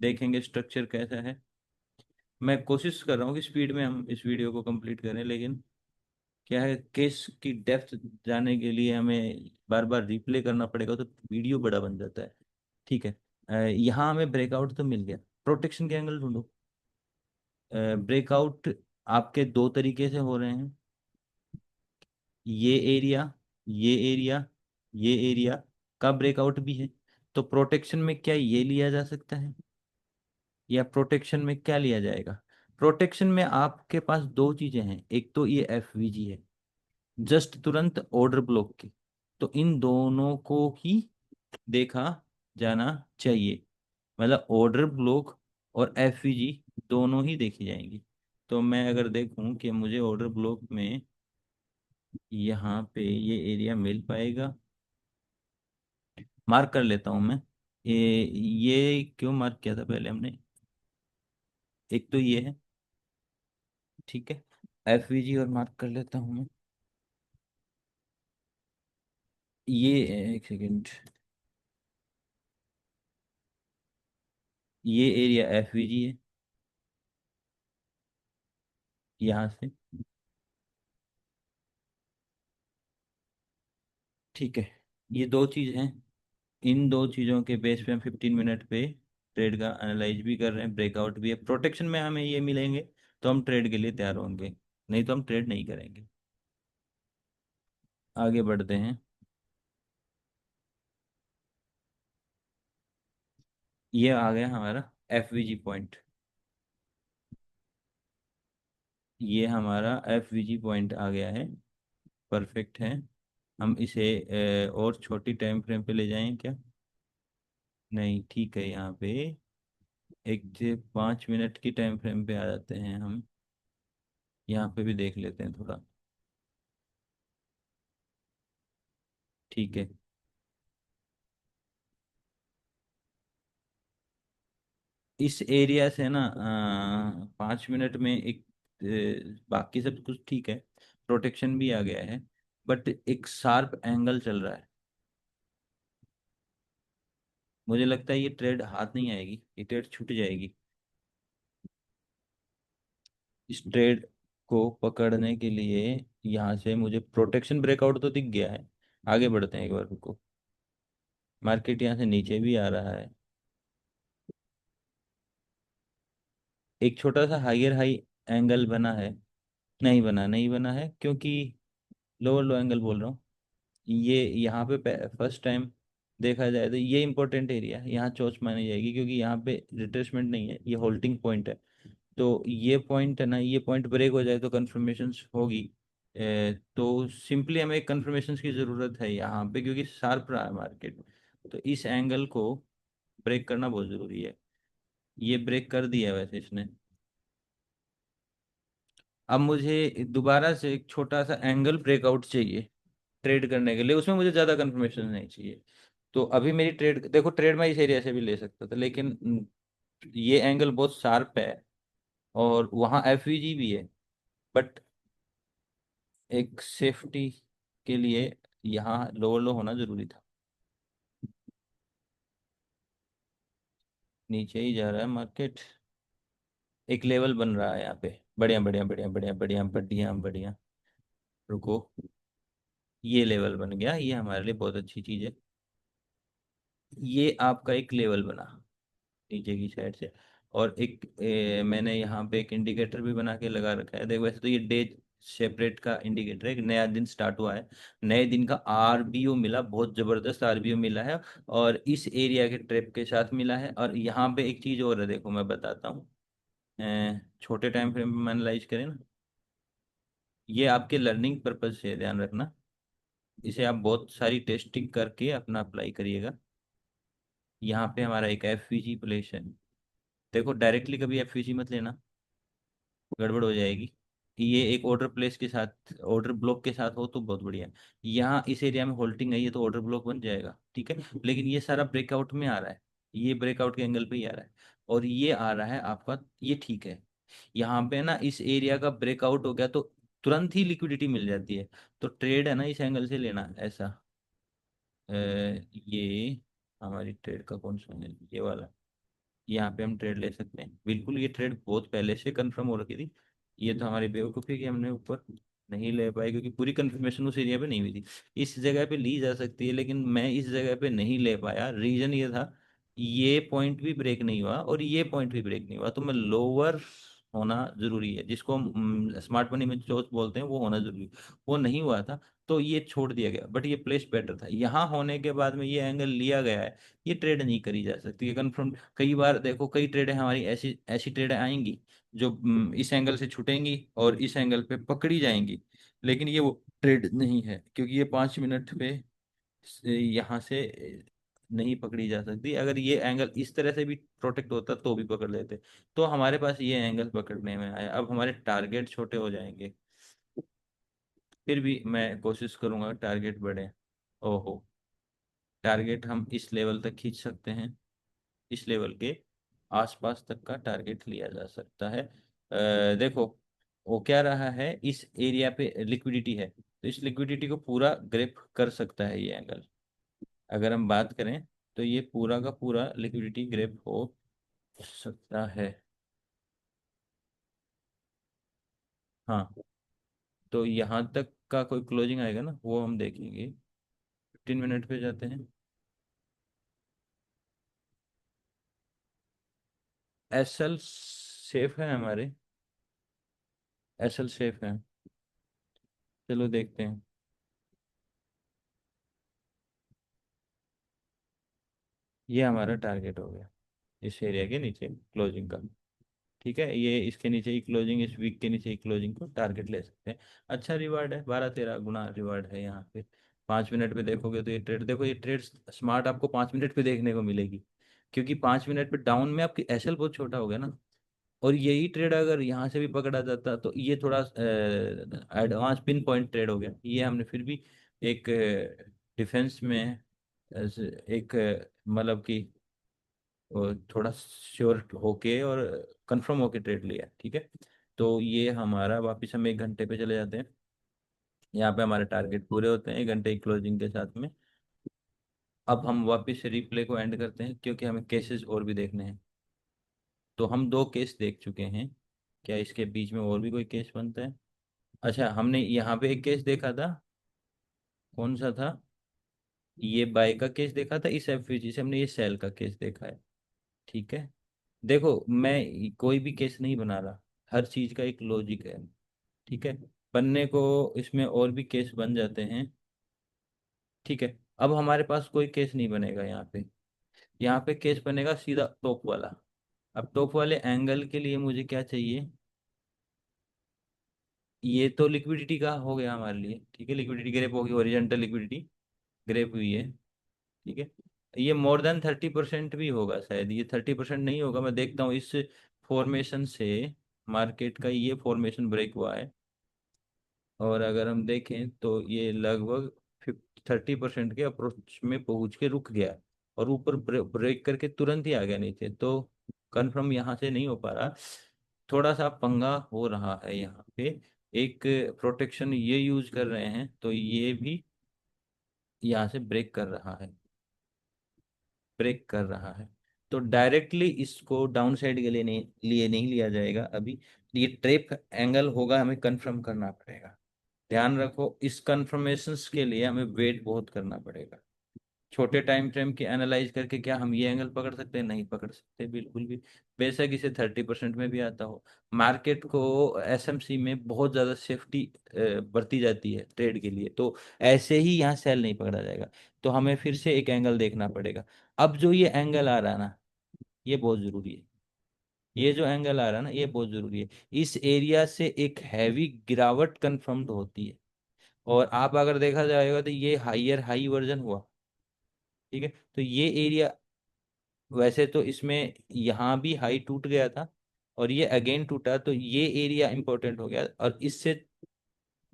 देखेंगे स्ट्रक्चर कैसा है। मैं कोशिश कर रहा हूँ कि स्पीड में हम इस वीडियो को कंप्लीट करें, लेकिन क्या है, केस की डेप्थ जाने के लिए हमें बार बार रिप्ले करना पड़ेगा, तो वीडियो बड़ा बन जाता है। ठीक है, यहाँ हमें ब्रेकआउट तो मिल गया, प्रोटेक्शन के एंगल ढूंढो। ब्रेकआउट आपके दो तरीके से हो रहे हैं, ये एरिया, ये एरिया, ये एरिया का ब्रेकआउट भी है। तो प्रोटेक्शन में क्या ये लिया जा सकता है, या प्रोटेक्शन में क्या लिया जाएगा? प्रोटेक्शन में आपके पास दो चीजें हैं, एक तो ये एफवीजी है, जस्ट तुरंत ऑर्डर ब्लॉक की, तो इन दोनों को ही देखा जाना चाहिए। मतलब ऑर्डर ब्लॉक और एफवीजी दोनों ही देखी जाएंगी। तो मैं अगर देखूं कि मुझे ऑर्डर ब्लॉक में यहाँ पे ये एरिया मिल पाएगा, मार्क कर लेता हूँ मैं। ये क्यों मार्क किया था पहले हमने, एक तो ये है, ठीक है, एफवीजी, और मार्क कर लेता हूँ मैं ये, एक सेकेंड, ये एरिया एफवीजी है, यहाँ से, ठीक है। ये दो चीज हैं, इन दो चीज़ों के बेस पे हम 15 मिनट पे ट्रेड का एनालाइज भी कर रहे हैं, ब्रेकआउट भी है, प्रोटेक्शन में हमें ये मिलेंगे तो हम ट्रेड के लिए तैयार होंगे, नहीं तो हम ट्रेड नहीं करेंगे। आगे बढ़ते हैं। ये आ गया हमारा एफवीजी पॉइंट, ये हमारा एफवीजी पॉइंट आ गया है, परफेक्ट है। हम इसे और छोटी टाइम फ्रेम पे ले जाएं क्या? नहीं, ठीक है, यहाँ पे एक से 5 मिनट की टाइम फ्रेम पे आ जाते हैं हम, यहाँ पे भी देख लेते हैं थोड़ा। ठीक है, इस एरिया से ना 5 मिनट में एक, बाकी सब कुछ ठीक है, प्रोटेक्शन भी आ गया है, बट एक शार्प एंगल चल रहा है। मुझे लगता है ये ट्रेड हाथ नहीं आएगी, ये ट्रेड छूट जाएगी। इस ट्रेड को पकड़ने के लिए यहाँ से मुझे प्रोटेक्शन ब्रेकआउट तो दिख गया है, आगे बढ़ते हैं एक बार, रुको। मार्केट यहाँ से नीचे भी आ रहा है, एक छोटा सा हायर हाई एंगल बना है, नहीं बना, नहीं बना है, क्योंकि लोअर लो एंगल बोल रहा हूँ। ये यहाँ पे फर्स्ट टाइम देखा जाए तो ये इंपॉर्टेंट एरिया है, यहाँ चोच मानी जाएगी, क्योंकि यहाँ पे रिट्रेसमेंट नहीं है, ये होल्डिंग पॉइंट है। तो ये पॉइंट है ना, ये पॉइंट ब्रेक हो जाए तो कंफर्मेशन होगी। तो सिंपली हमें कंफर्मेशन की ज़रूरत है यहाँ पे, क्योंकि शार्प रहा है मार्केट, तो इस एंगल को ब्रेक करना बहुत ज़रूरी है। ये ब्रेक कर दिया वैसे इसने। अब मुझे दोबारा से एक छोटा सा एंगल ब्रेकआउट चाहिए ट्रेड करने के लिए, उसमें मुझे ज़्यादा कंफर्मेशन नहीं चाहिए। तो अभी मेरी ट्रेड देखो, ट्रेड मैं इस एरिया से भी ले सकता था, लेकिन ये एंगल बहुत शार्प है, और वहाँ एफवीजी भी है, बट एक सेफ्टी के लिए यहाँ लोअर लो होना जरूरी था। नीचे ही जा रहा है मार्केट। एक लेवल बन रहा है यहाँ पे। बढ़िया बढ़िया बढ़िया बढ़िया बढ़िया बढ़िया बढ़िया। रुको। ये लेवल बन गया, ये हमारे लिए बहुत अच्छी चीज है। ये आपका एक लेवल बना नीचे की साइड से। और एक मैंने यहाँ पे एक इंडिकेटर भी बना के लगा रखा है। देखो वैसे तो ये डे सेपरेट का इंडिकेटर है, एक नया दिन स्टार्ट हुआ है। नए दिन का आरबीओ मिला, बहुत जबरदस्त आरबीओ मिला है। और इस एरिया के ट्रेप के साथ मिला है। और यहाँ पे एक चीज और है, देखो मैं बताता हूँ। छोटे टाइम फ्रेम में एनालाइज करें ना, ये आपके लर्निंग पर्पज से है, ध्यान रखना। इसे आप बहुत सारी टेस्टिंग करके अपना अप्लाई करिएगा। यहाँ पे हमारा एक एफवीजी प्लेस है। देखो डायरेक्टली कभी एफवीजी मत लेना, गड़बड़ हो जाएगी। ये एक ऑर्डर प्लेस के साथ, ऑर्डर ब्लॉक के साथ हो तो बहुत बढ़िया। यहाँ इस एरिया में होल्डिंग है, ये तो ऑर्डर ब्लॉक बन जाएगा, ठीक है। लेकिन ये सारा ब्रेकआउट में आ रहा है, ये ब्रेकआउट के एंगल पे ही आ रहा है। और ये आ रहा है आपका, ये ठीक है। यहाँ पे ना इस एरिया का ब्रेकआउट हो गया तो तुरंत ही लिक्विडिटी मिल जाती है। तो ट्रेड है ना इस एंगल से लेना ऐसा। ये हमारी ट्रेड का कौन सा है, ये वाला। यहाँ पे हम ट्रेड ले सकते हैं बिल्कुल। ये ट्रेड बहुत पहले से कंफर्म हो रखी थी। ये तो हमारी बेवकूफ़ी है कि हमने ऊपर नहीं ले पाए, क्योंकि पूरी कंफर्मेशन उस एरिया पे नहीं हुई थी। इस जगह पे ली जा सकती है, लेकिन मैं इस जगह पे नहीं ले पाया। रीजन ये था, ये पॉइंट भी ब्रेक नहीं हुआ और ये पॉइंट भी ब्रेक नहीं हुआ। तो मैं लोअर होना जरूरी है, जिसको हम स्मार्ट मनी में चौथ बोलते हैं, वो होना जरूरी है। वो नहीं हुआ था, तो ये छोड़ दिया गया। बट ये प्लेस बेटर था, यहाँ होने के बाद में ये एंगल लिया गया है। ये ट्रेड नहीं करी जा सकती, ये कंफर्म। कई बार देखो, कई ट्रेडें हमारी ऐसी ऐसी ट्रेडें आएंगी जो इस एंगल से छूटेंगी और इस एंगल पे पकड़ी जाएंगी। लेकिन ये वो ट्रेड नहीं है, क्योंकि ये 5 मिनट पे यहाँ से नहीं पकड़ी जा सकती। अगर ये एंगल इस तरह से भी प्रोटेक्ट होता तो भी पकड़ लेते। तो हमारे पास ये एंगल पकड़ने में आया, अब हमारे टारगेट छोटे हो जाएंगे। फिर भी मैं कोशिश करूंगा टारगेट बढ़े। ओहो, टारगेट हम इस लेवल तक खींच सकते हैं। इस लेवल के आसपास तक का टारगेट लिया जा सकता है। देखो, वो क्या रहा है, इस एरिया पे लिक्विडिटी है, तो इस लिक्विडिटी को पूरा ग्रेप कर सकता है ये एंगल। अगर हम बात करें तो ये पूरा का पूरा लिक्विडिटी ग्रेप हो सकता है। हाँ, तो यहाँ तक का कोई क्लोजिंग आएगा ना, वो हम देखेंगे। 15 मिनट पे जाते हैं। एसएल सेफ है हमारे, एसएल सेफ है। चलो देखते हैं। ये हमारा टारगेट हो गया, इस एरिया के नीचे क्लोजिंग का। ठीक है, ये इसके नीचे ही क्लोजिंग, इस वीक के नीचे ही क्लोजिंग को टारगेट ले सकते हैं। अच्छा रिवार्ड है, 12-13 गुना रिवार्ड है यहाँ पे। 5 मिनट पे देखोगे तो ये ट्रेड, देखो ये ट्रेड स्मार्ट आपको 5 मिनट पे देखने को मिलेगी। क्योंकि 5 मिनट पे डाउन में आपकी एसएल बहुत छोटा हो गया ना। और यही ट्रेड अगर यहाँ से भी पकड़ा जाता तो ये थोड़ा एडवांस पिन पॉइंट ट्रेड हो गया। ये हमने फिर भी एक डिफेंस में एक मतलब कि थोड़ा श्योर होके और कंफर्म होके ट्रेड लिया, ठीक है। तो ये हमारा, वापस हम 1 घंटे पे चले जाते हैं। यहाँ पे हमारे टारगेट पूरे होते हैं 1 घंटे की क्लोजिंग के साथ में। अब हम वापस से रिप्ले को एंड करते हैं, क्योंकि हमें केसेस और भी देखने हैं। तो हम 2 केस देख चुके हैं। क्या इसके बीच में और भी कोई केस बनता है? अच्छा, हमने यहाँ पे एक केस देखा था। कौन सा था? ये बाय का केस देखा था, इस एफवीजी से हमने ये सेल का केस देखा है। ठीक है। देखो मैं कोई भी केस नहीं बना रहा, हर चीज का एक लॉजिक है, ठीक है। बनने को इसमें और भी केस बन जाते हैं, ठीक है। अब हमारे पास कोई केस नहीं बनेगा यहाँ पे। यहाँ पे केस बनेगा सीधा टॉप वाला। अब टॉप वाले एंगल के लिए मुझे क्या चाहिए? ये तो लिक्विडिटी का हो गया हमारे लिए, ठीक है। लिक्विडिटी ग्रेप होगी, ओरिजेंटल लिक्विडिटी ग्रेप हुई है, ठीक है। ये मोर देन 30% भी होगा शायद, ये 30% नहीं होगा। मैं देखता हूँ इस फॉर्मेशन से, मार्केट का ये फॉर्मेशन ब्रेक हुआ है। और अगर हम देखें तो ये लगभग 30% के अप्रोच में पहुंच के रुक गया। और ऊपर ब्रेक करके तुरंत ही आ गया नीचे, तो कंफर्म यहाँ से नहीं हो पा रहा। थोड़ा सा पंगा हो रहा है यहाँ पे। एक प्रोटेक्शन ये यूज कर रहे हैं, तो ये भी यहाँ से ब्रेक कर रहा है, ब्रेक कर रहा है। तो डायरेक्टली इसको डाउन साइड के लिए नहीं लिया जाएगा अभी। ये ट्रेप एंगल होगा, हमें कंफर्म करना पड़ेगा। ध्यान रखो, इस कंफर्मेशंस के लिए हमें वेट बहुत करना पड़ेगा। छोटे टाइम फ्रेम की एनालाइज करके क्या हम ये एंगल पकड़ सकते हैं? नहीं पकड़ सकते बिल्कुल भी। बेशक इसे 30% में भी आता हो। मार्केट को एसएमसी में बहुत ज़्यादा सेफ्टी बरती जाती है ट्रेड के लिए, तो ऐसे ही यहाँ सेल नहीं पकड़ा जाएगा। तो हमें फिर से एक एंगल देखना पड़ेगा। अब जो ये एंगल आ रहा है ना, ये बहुत ज़रूरी है। ये जो एंगल आ रहा है ना, ये बहुत ज़रूरी है। इस एरिया से एक हैवी गिरावट कंफर्म्ड होती है। और आप अगर देखा जाएगा तो ये हाइयर हाई वर्जन हुआ। ठीक है, तो ये एरिया, वैसे तो इसमें यहाँ भी हाई टूट गया था और ये अगेन टूटा, तो ये एरिया इंपॉर्टेंट हो गया। और इससे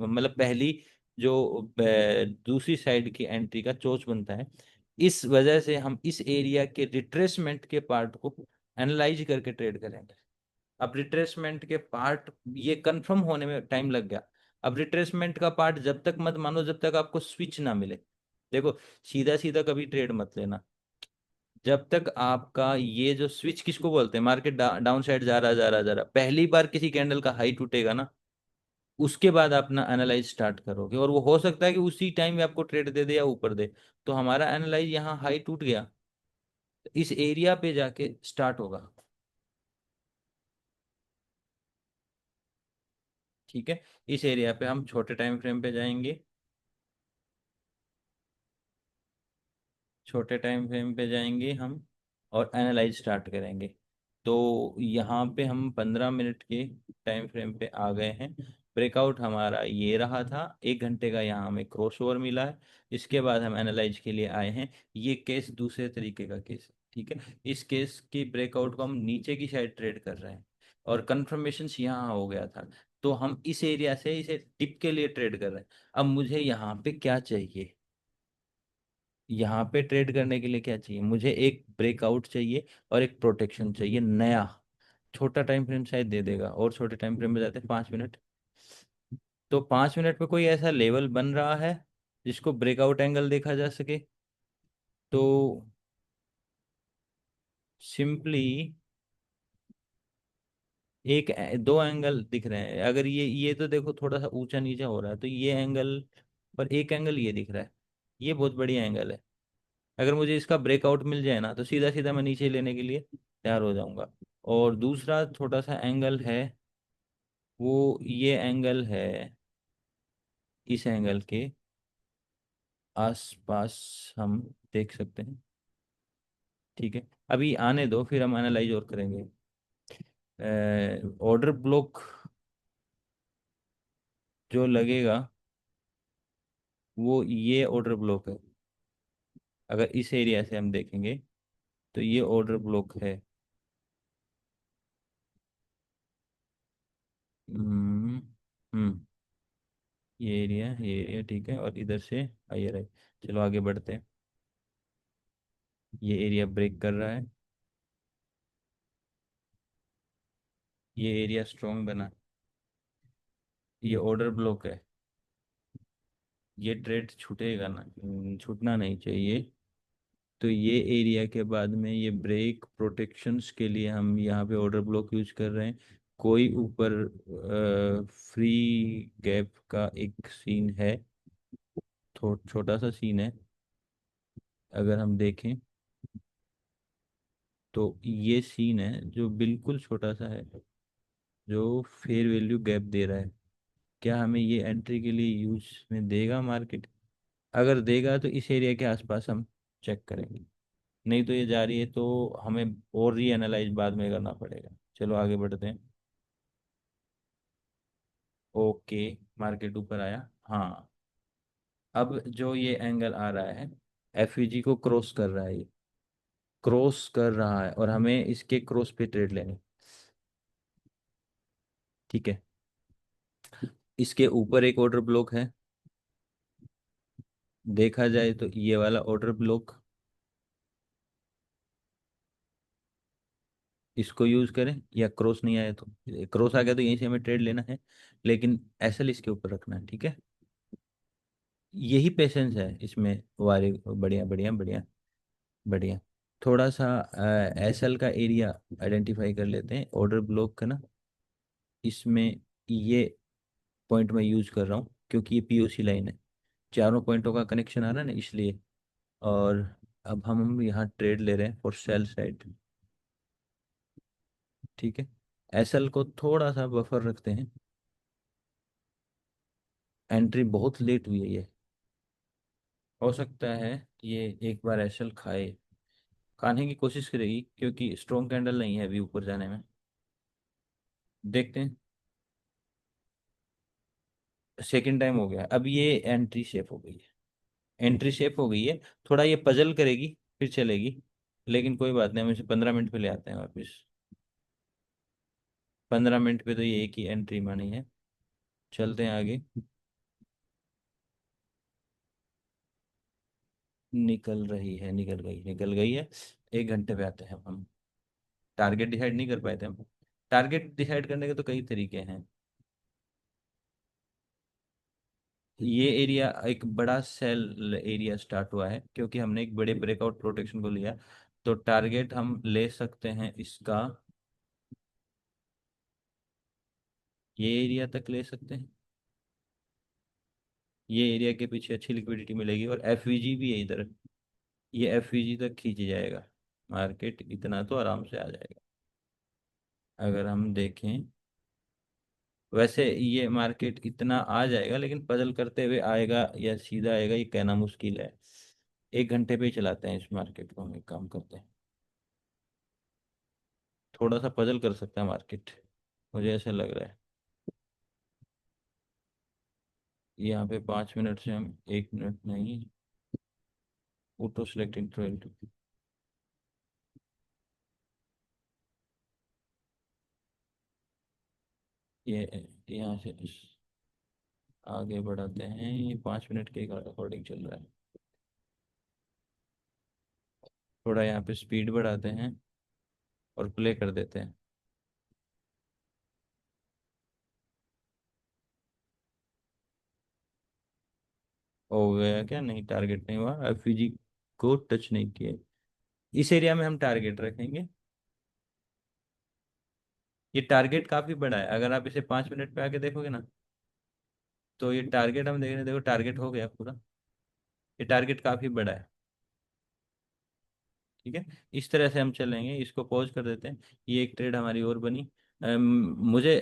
मतलब पहली जो दूसरी साइड की एंट्री का चोच बनता है। इस वजह से हम इस एरिया के रिट्रेसमेंट के पार्ट को एनालाइज करके ट्रेड करेंगे। अब रिट्रेसमेंट के पार्ट ये कंफर्म होने में टाइम लग गया। अब रिट्रेसमेंट का पार्ट जब तक मत मानो जब तक आपको स्विच ना मिले। देखो, सीधा सीधा कभी ट्रेड मत लेना जब तक आपका ये जो स्विच, किसको बोलते हैं, मार्केट डाउन साइड जा रहा जा रहा जा रहा, पहली बार किसी कैंडल का हाई टूटेगा ना, उसके बाद अपना एनालाइज स्टार्ट करोगे। और वो हो सकता है कि उसी टाइम में आपको ट्रेड दे दे या ऊपर दे। तो हमारा एनालाइज यहाँ हाई टूट गया, इस एरिया पे जाके स्टार्ट होगा। ठीक है, इस एरिया पे हम छोटे टाइम फ्रेम पे जाएंगे। छोटे टाइम फ्रेम पे जाएंगे हम और एनालाइज स्टार्ट करेंगे। तो यहाँ पे हम 15 मिनट के टाइम फ्रेम पे आ गए हैं। ब्रेकआउट हमारा ये रहा था, 1 घंटे का यहाँ हमें क्रॉस ओवर मिला है। इसके बाद हम एनालाइज के लिए आए हैं। ये केस दूसरे तरीके का केस है। ठीक है, इस केस की ब्रेकआउट को हम नीचे की साइड ट्रेड कर रहे हैं और कंफर्मेशन यहाँ हो गया था। तो हम इस एरिया से इसे टिप के लिए ट्रेड कर रहे हैं। अब मुझे यहाँ पे क्या चाहिए? यहाँ पे ट्रेड करने के लिए क्या चाहिए? मुझे एक ब्रेकआउट चाहिए और एक प्रोटेक्शन चाहिए नया। छोटा टाइम फ्रेम शायद दे देगा, और छोटे टाइम फ्रेम में जाते हैं 5 मिनट। तो 5 मिनट में कोई ऐसा लेवल बन रहा है जिसको ब्रेकआउट एंगल देखा जा सके? तो सिंपली दो एंगल दिख रहे हैं। अगर ये तो देखो थोड़ा सा ऊंचा नीचा हो रहा है, तो ये एंगल पर एक एंगल ये दिख रहा है। ये बहुत बढ़िया एंगल है। अगर मुझे इसका ब्रेकआउट मिल जाए ना, तो सीधा सीधा मैं नीचे लेने के लिए तैयार हो जाऊंगा। और दूसरा छोटा सा एंगल है, वो ये एंगल है इस एंगल के आसपास हम देख सकते हैं। ठीक है, अभी आने दो, फिर हम एनालाइज और करेंगे। ऑर्डर ब्लॉक जो लगेगा वो ये ऑर्डर ब्लॉक है। अगर इस एरिया से हम देखेंगे तो ये ऑर्डर ब्लॉक है। हम्म हम्म ये एरिया ठीक है, और इधर से हायर है। चलो आगे बढ़ते हैं। ये एरिया ब्रेक कर रहा है, ये एरिया स्ट्रॉन्ग बना, ये ऑर्डर ब्लॉक है। ये ट्रेड छूटेगा ना, छूटना नहीं चाहिए। तो ये एरिया के बाद में ये ब्रेक प्रोटेक्शंस के लिए हम यहाँ पे ऑर्डर ब्लॉक यूज कर रहे हैं। कोई ऊपर फ्री गैप का एक सीन है, छोटा सा सीन है। अगर हम देखें तो ये सीन है जो बिल्कुल छोटा सा है, जो फेयर वैल्यू गैप दे रहा है। क्या हमें ये एंट्री के लिए यूज में देगा मार्केट? अगर देगा तो इस एरिया के आसपास हम चेक करेंगे। नहीं तो ये जा रही है तो हमें और री एनालाइज बाद में करना पड़ेगा। चलो आगे बढ़ते हैं। ओके, मार्केट ऊपर आया। हाँ, अब जो ये एंगल आ रहा है, एफईजी को क्रॉस कर रहा है, ये क्रॉस कर रहा है और हमें इसके क्रॉस पे ट्रेड लेनी। ठीक है, इसके ऊपर एक ऑर्डर ब्लॉक है। देखा जाए तो ये वाला ऑर्डर ब्लॉक, इसको यूज करें या क्रॉस नहीं आया तो, क्रॉस आ गया तो यहीं से हमें ट्रेड लेना है, लेकिन एसएल इसके ऊपर रखना है। ठीक है, यही पेशेंस है इसमें वारे। बढ़िया बढ़िया बढ़िया बढ़िया। थोड़ा सा एसएल का एरिया आइडेंटिफाई कर लेते हैं ऑर्डर ब्लॉक का ना। इसमें ये पॉइंट मैं यूज कर रहा हूँ क्योंकि ये पीओसी लाइन है, चारों पॉइंटों का कनेक्शन आ रहा है ना इसलिए। और अब हम यहाँ ट्रेड ले रहे हैं फॉर सेल साइड। ठीक है, एसएल को थोड़ा सा बफर रखते हैं। एंट्री बहुत लेट हुई है ये, हो सकता है ये एक बार एसएल खाए, खाने की कोशिश करेगी क्योंकि स्ट्रॉन्ग कैंडल नहीं है अभी ऊपर जाने में। देखते हैं। सेकंड टाइम हो गया, अब ये एंट्री शेप हो गई है। एंट्री शेप हो गई है, थोड़ा ये पजल करेगी, फिर चलेगी। लेकिन कोई बात नहीं, हम इसे 15 मिनट पे ले आते हैं वापस। 15 मिनट पे तो ये एक ही एंट्री मानी है। चलते हैं आगे। निकल रही है, निकल गई, निकल गई है। 1 घंटे पे आते हैं अब हम। टारगेट डिसाइड नहीं कर पाए थे हम। टारगेट डिसाइड करने के तो कई तरीके हैं। ये एरिया एक बड़ा सेल एरिया स्टार्ट हुआ है क्योंकि हमने एक बड़े ब्रेकआउट प्रोटेक्शन को लिया। तो टारगेट हम ले सकते हैं इसका, ये एरिया तक ले सकते हैं। ये एरिया के पीछे अच्छी लिक्विडिटी मिलेगी और एफवीजी भी है इधर। ये एफवीजी तक खींच जाएगा, मार्केट इतना तो आराम से आ जाएगा। अगर हम देखें, वैसे ये मार्केट इतना आ जाएगा लेकिन पजल करते हुए आएगा या सीधा आएगा ये कहना मुश्किल है। 1 घंटे पे ही चलाते हैं इस मार्केट को, हम एक काम करते हैं। थोड़ा सा पजल कर सकता है मार्केट, मुझे ऐसा लग रहा है। यहाँ पे 5 मिनट से हम 1 मिनट नहीं, ऑटो सेलेक्टिंग ट्रेड। ये यहाँ से आगे बढ़ाते हैं, ये 5 मिनट के अकॉर्डिंग चल रहा है। थोड़ा यहाँ पे स्पीड बढ़ाते हैं और प्ले कर देते हैं। हो गया क्या? नहीं, टारगेट नहीं हुआ, एफवीजी को टच नहीं किया। इस एरिया में हम टारगेट रखेंगे। ये टारगेट काफी बड़ा है, अगर आप इसे 5 मिनट पे आके देखोगे ना, तो ये टारगेट हम देख रहे हैं, देखो टारगेट हो गया पूरा। ये टारगेट काफी बड़ा है। ठीक है, इस तरह से हम चलेंगे, इसको पॉज कर देते हैं। ये एक ट्रेड हमारी और बनी। मुझे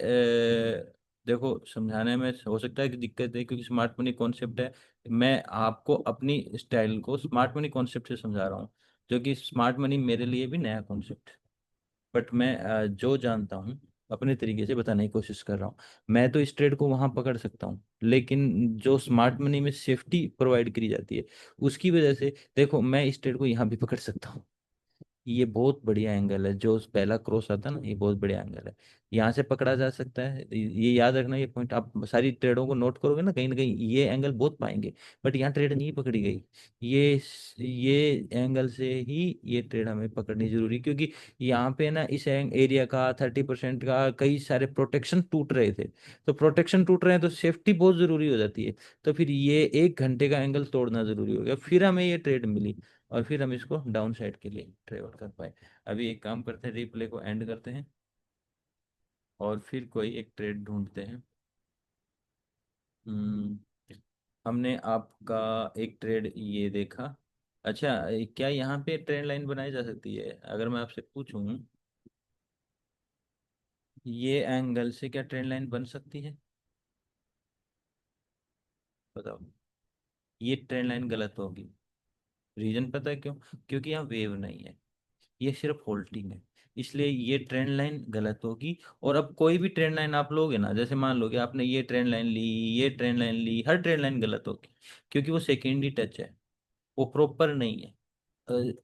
देखो समझाने में हो सकता है कि दिक्कत है क्योंकि स्मार्ट मनी कॉन्सेप्ट है। मैं आपको अपनी स्टाइल को स्मार्ट मनी कॉन्सेप्ट से समझा रहा हूँ, जो कि स्मार्ट मनी मेरे लिए भी नया कॉन्सेप्ट है। बट मैं जो जानता हूँ अपने तरीके से बताने की कोशिश कर रहा हूँ। मैं तो इस ट्रेड को वहां पकड़ सकता हूँ, लेकिन जो स्मार्ट मनी में सेफ्टी प्रोवाइड करी जाती है उसकी वजह से देखो मैं इस ट्रेड को यहाँ भी पकड़ सकता हूँ। ये बहुत बढ़िया एंगल है, जो पहला क्रॉस आता है ना, ये बहुत बढ़िया एंगल है। यहाँ से पकड़ा जा सकता है, ये याद रखना, ये पॉइंट आप सारी ट्रेडों को नोट करोगे ना कहीं ये एंगल बहुत पाएंगे। बट यहाँ ट्रेड नहीं पकड़ी गई। ये ये एंगल से ही ये ट्रेड हमें पकड़नी जरूरी, क्योंकि यहाँ पे ना इस एरिया का 30% का कई सारे प्रोटेक्शन टूट रहे थे। तो प्रोटेक्शन टूट रहे हैं तो सेफ्टी बहुत जरूरी हो जाती है। तो फिर ये 1 घंटे का एंगल तोड़ना जरूरी हो गया, फिर हमें ये ट्रेड मिली। और फिर हम इसको डाउन साइड के लिए ट्रेवल कर पाए। अभी एक काम करते हैं, रिप्ले को एंड करते हैं और फिर कोई एक ट्रेड ढूंढते हैं। हम्म, हमने आपका एक ट्रेड ये देखा। अच्छा, क्या यहाँ पे ट्रेंड लाइन बनाई जा सकती है? अगर मैं आपसे पूछूं, ये एंगल से क्या ट्रेंड लाइन बन सकती है? बताओ। ये ट्रेंड लाइन गलत होगी। रीजन पता है क्यों? क्योंकि यहाँ वेव नहीं है, ये सिर्फ होल्डिंग है। इसलिए ये ट्रेंड लाइन गलत होगी। और अब कोई भी ट्रेंड लाइन आप लोगे ना, जैसे मान लो कि आपने ये ट्रेंड लाइन ली, ये ट्रेंड लाइन ली, हर ट्रेंड लाइन गलत होगी क्योंकि वो सेकेंडरी टच है, वो प्रॉपर नहीं है।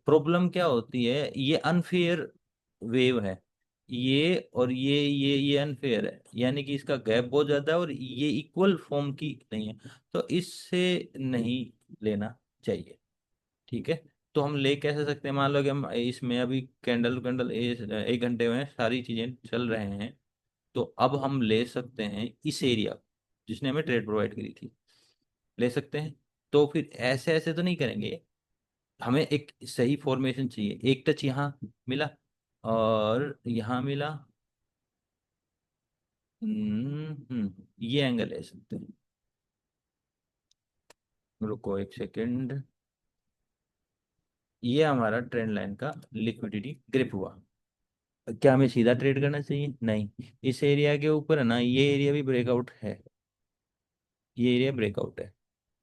प्रॉब्लम क्या होती है, ये अनफेयर वेव है। ये और ये अनफेयर है, यानी कि इसका गैप बहुत ज्यादा है और ये इक्वल फॉर्म की नहीं है। तो इससे नहीं लेना चाहिए। ठीक है, तो हम ले कैसे सकते हैं? मान लो कि हम इसमें अभी कैंडल कैंडल 1 घंटे में सारी चीजें चल रहे हैं, तो अब हम ले सकते हैं इस एरिया जिसने हमें ट्रेड प्रोवाइड करी थी, ले सकते हैं। तो फिर ऐसे ऐसे तो नहीं करेंगे, हमें एक सही फॉर्मेशन चाहिए, एक टच यहाँ मिला और यहाँ मिला। ये एंगल है सकते हैं। रुको एक सेकेंड। ये हमारा ट्रेंड लाइन का लिक्विडिटी ग्रिप हुआ। क्या हमें सीधा ट्रेड करना चाहिए? नहीं। इस एरिया के ऊपर है ना, ये एरिया भी ब्रेकआउट है। ये एरिया ब्रेकआउट है।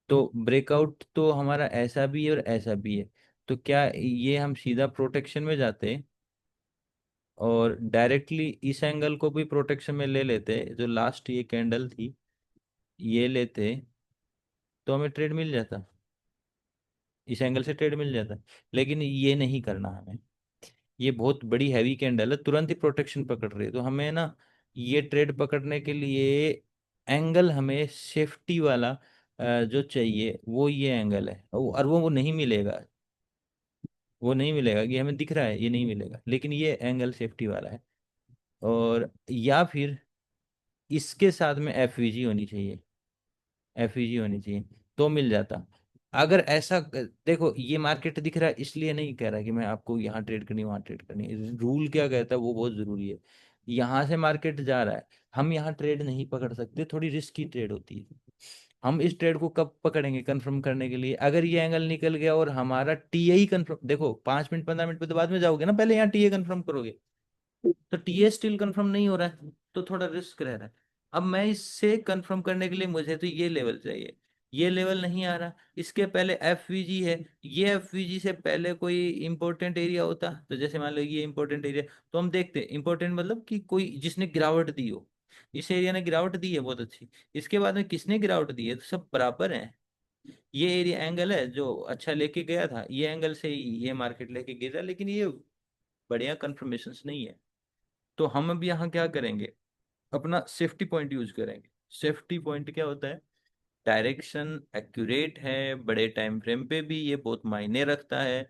तो ब्रेकआउट तो हमारा ऐसा भी है और ऐसा भी है। तो क्या ये हम सीधा प्रोटेक्शन में जाते और डायरेक्टली इस एंगल को भी प्रोटेक्शन में ले लेते, जो लास्ट ये कैंडल थी, ये लेते, तो हमें ट्रेड मिल जाता, इस एंगल से ट्रेड मिल जाता। लेकिन ये नहीं करना हमें। ये बहुत बड़ी हैवी कैंडल है, तुरंत ही प्रोटेक्शन पकड़ रही है, तो हमें ना ये ट्रेड पकड़ने के लिए एंगल हमें सेफ्टी वाला जो चाहिए वो ये एंगल है। और वो नहीं मिलेगा। वो नहीं मिलेगा, ये हमें दिख रहा है ये नहीं मिलेगा, लेकिन ये एंगल सेफ्टी वाला है। और या फिर इसके साथ में एफवीजी होनी चाहिए। एफईजी होनी चाहिए तो मिल जाता। अगर ऐसा देखो, ये मार्केट दिख रहा है इसलिए नहीं कह रहा कि मैं आपको यहाँ ट्रेड करनी वहां ट्रेड करनी, रूल क्या कहता है वो बहुत जरूरी है। यहाँ से मार्केट जा रहा है, हम यहाँ ट्रेड नहीं पकड़ सकते, थोड़ी रिस्की ट्रेड होती है। हम इस ट्रेड को कब पकड़ेंगे कंफर्म करने के लिए? अगर ये एंगल निकल गया और हमारा टीए कंफर्म, देखो 5 मिनट 15 मिनट पे तो बाद में जाओगे ना, पहले यहाँ टीए कंफर्म करोगे। तो टीए स्टिल कंफर्म नहीं हो रहा है, तो थोड़ा रिस्क रह रहा है। अब मैं इससे कंफर्म करने के लिए मुझे तो ये लेवल चाहिए। ये लेवल नहीं आ रहा, इसके पहले एफवीजी है। ये एफवीजी से पहले कोई इंपॉर्टेंट एरिया होता, तो जैसे मान लो ये इंपॉर्टेंट एरिया, तो हम देखते हैं इंपॉर्टेंट मतलब कि कोई जिसने गिरावट दी हो। इस एरिया ने गिरावट दी है बहुत अच्छी। इसके बाद में किसने गिरावट दी है? तो सब बराबर है। ये एरिया एंगल है जो अच्छा लेके गया था, ये एंगल से ही ये मार्केट लेके गिरा, लेकिन ये बढ़िया कंफर्मेशन नहीं है। तो हम अब यहाँ क्या करेंगे? अपना सेफ्टी पॉइंट यूज करेंगे। सेफ्टी पॉइंट क्या होता है? डायरेक्शन एक्यूरेट है, बड़े टाइम फ्रेम पे भी ये बहुत मायने रखता है।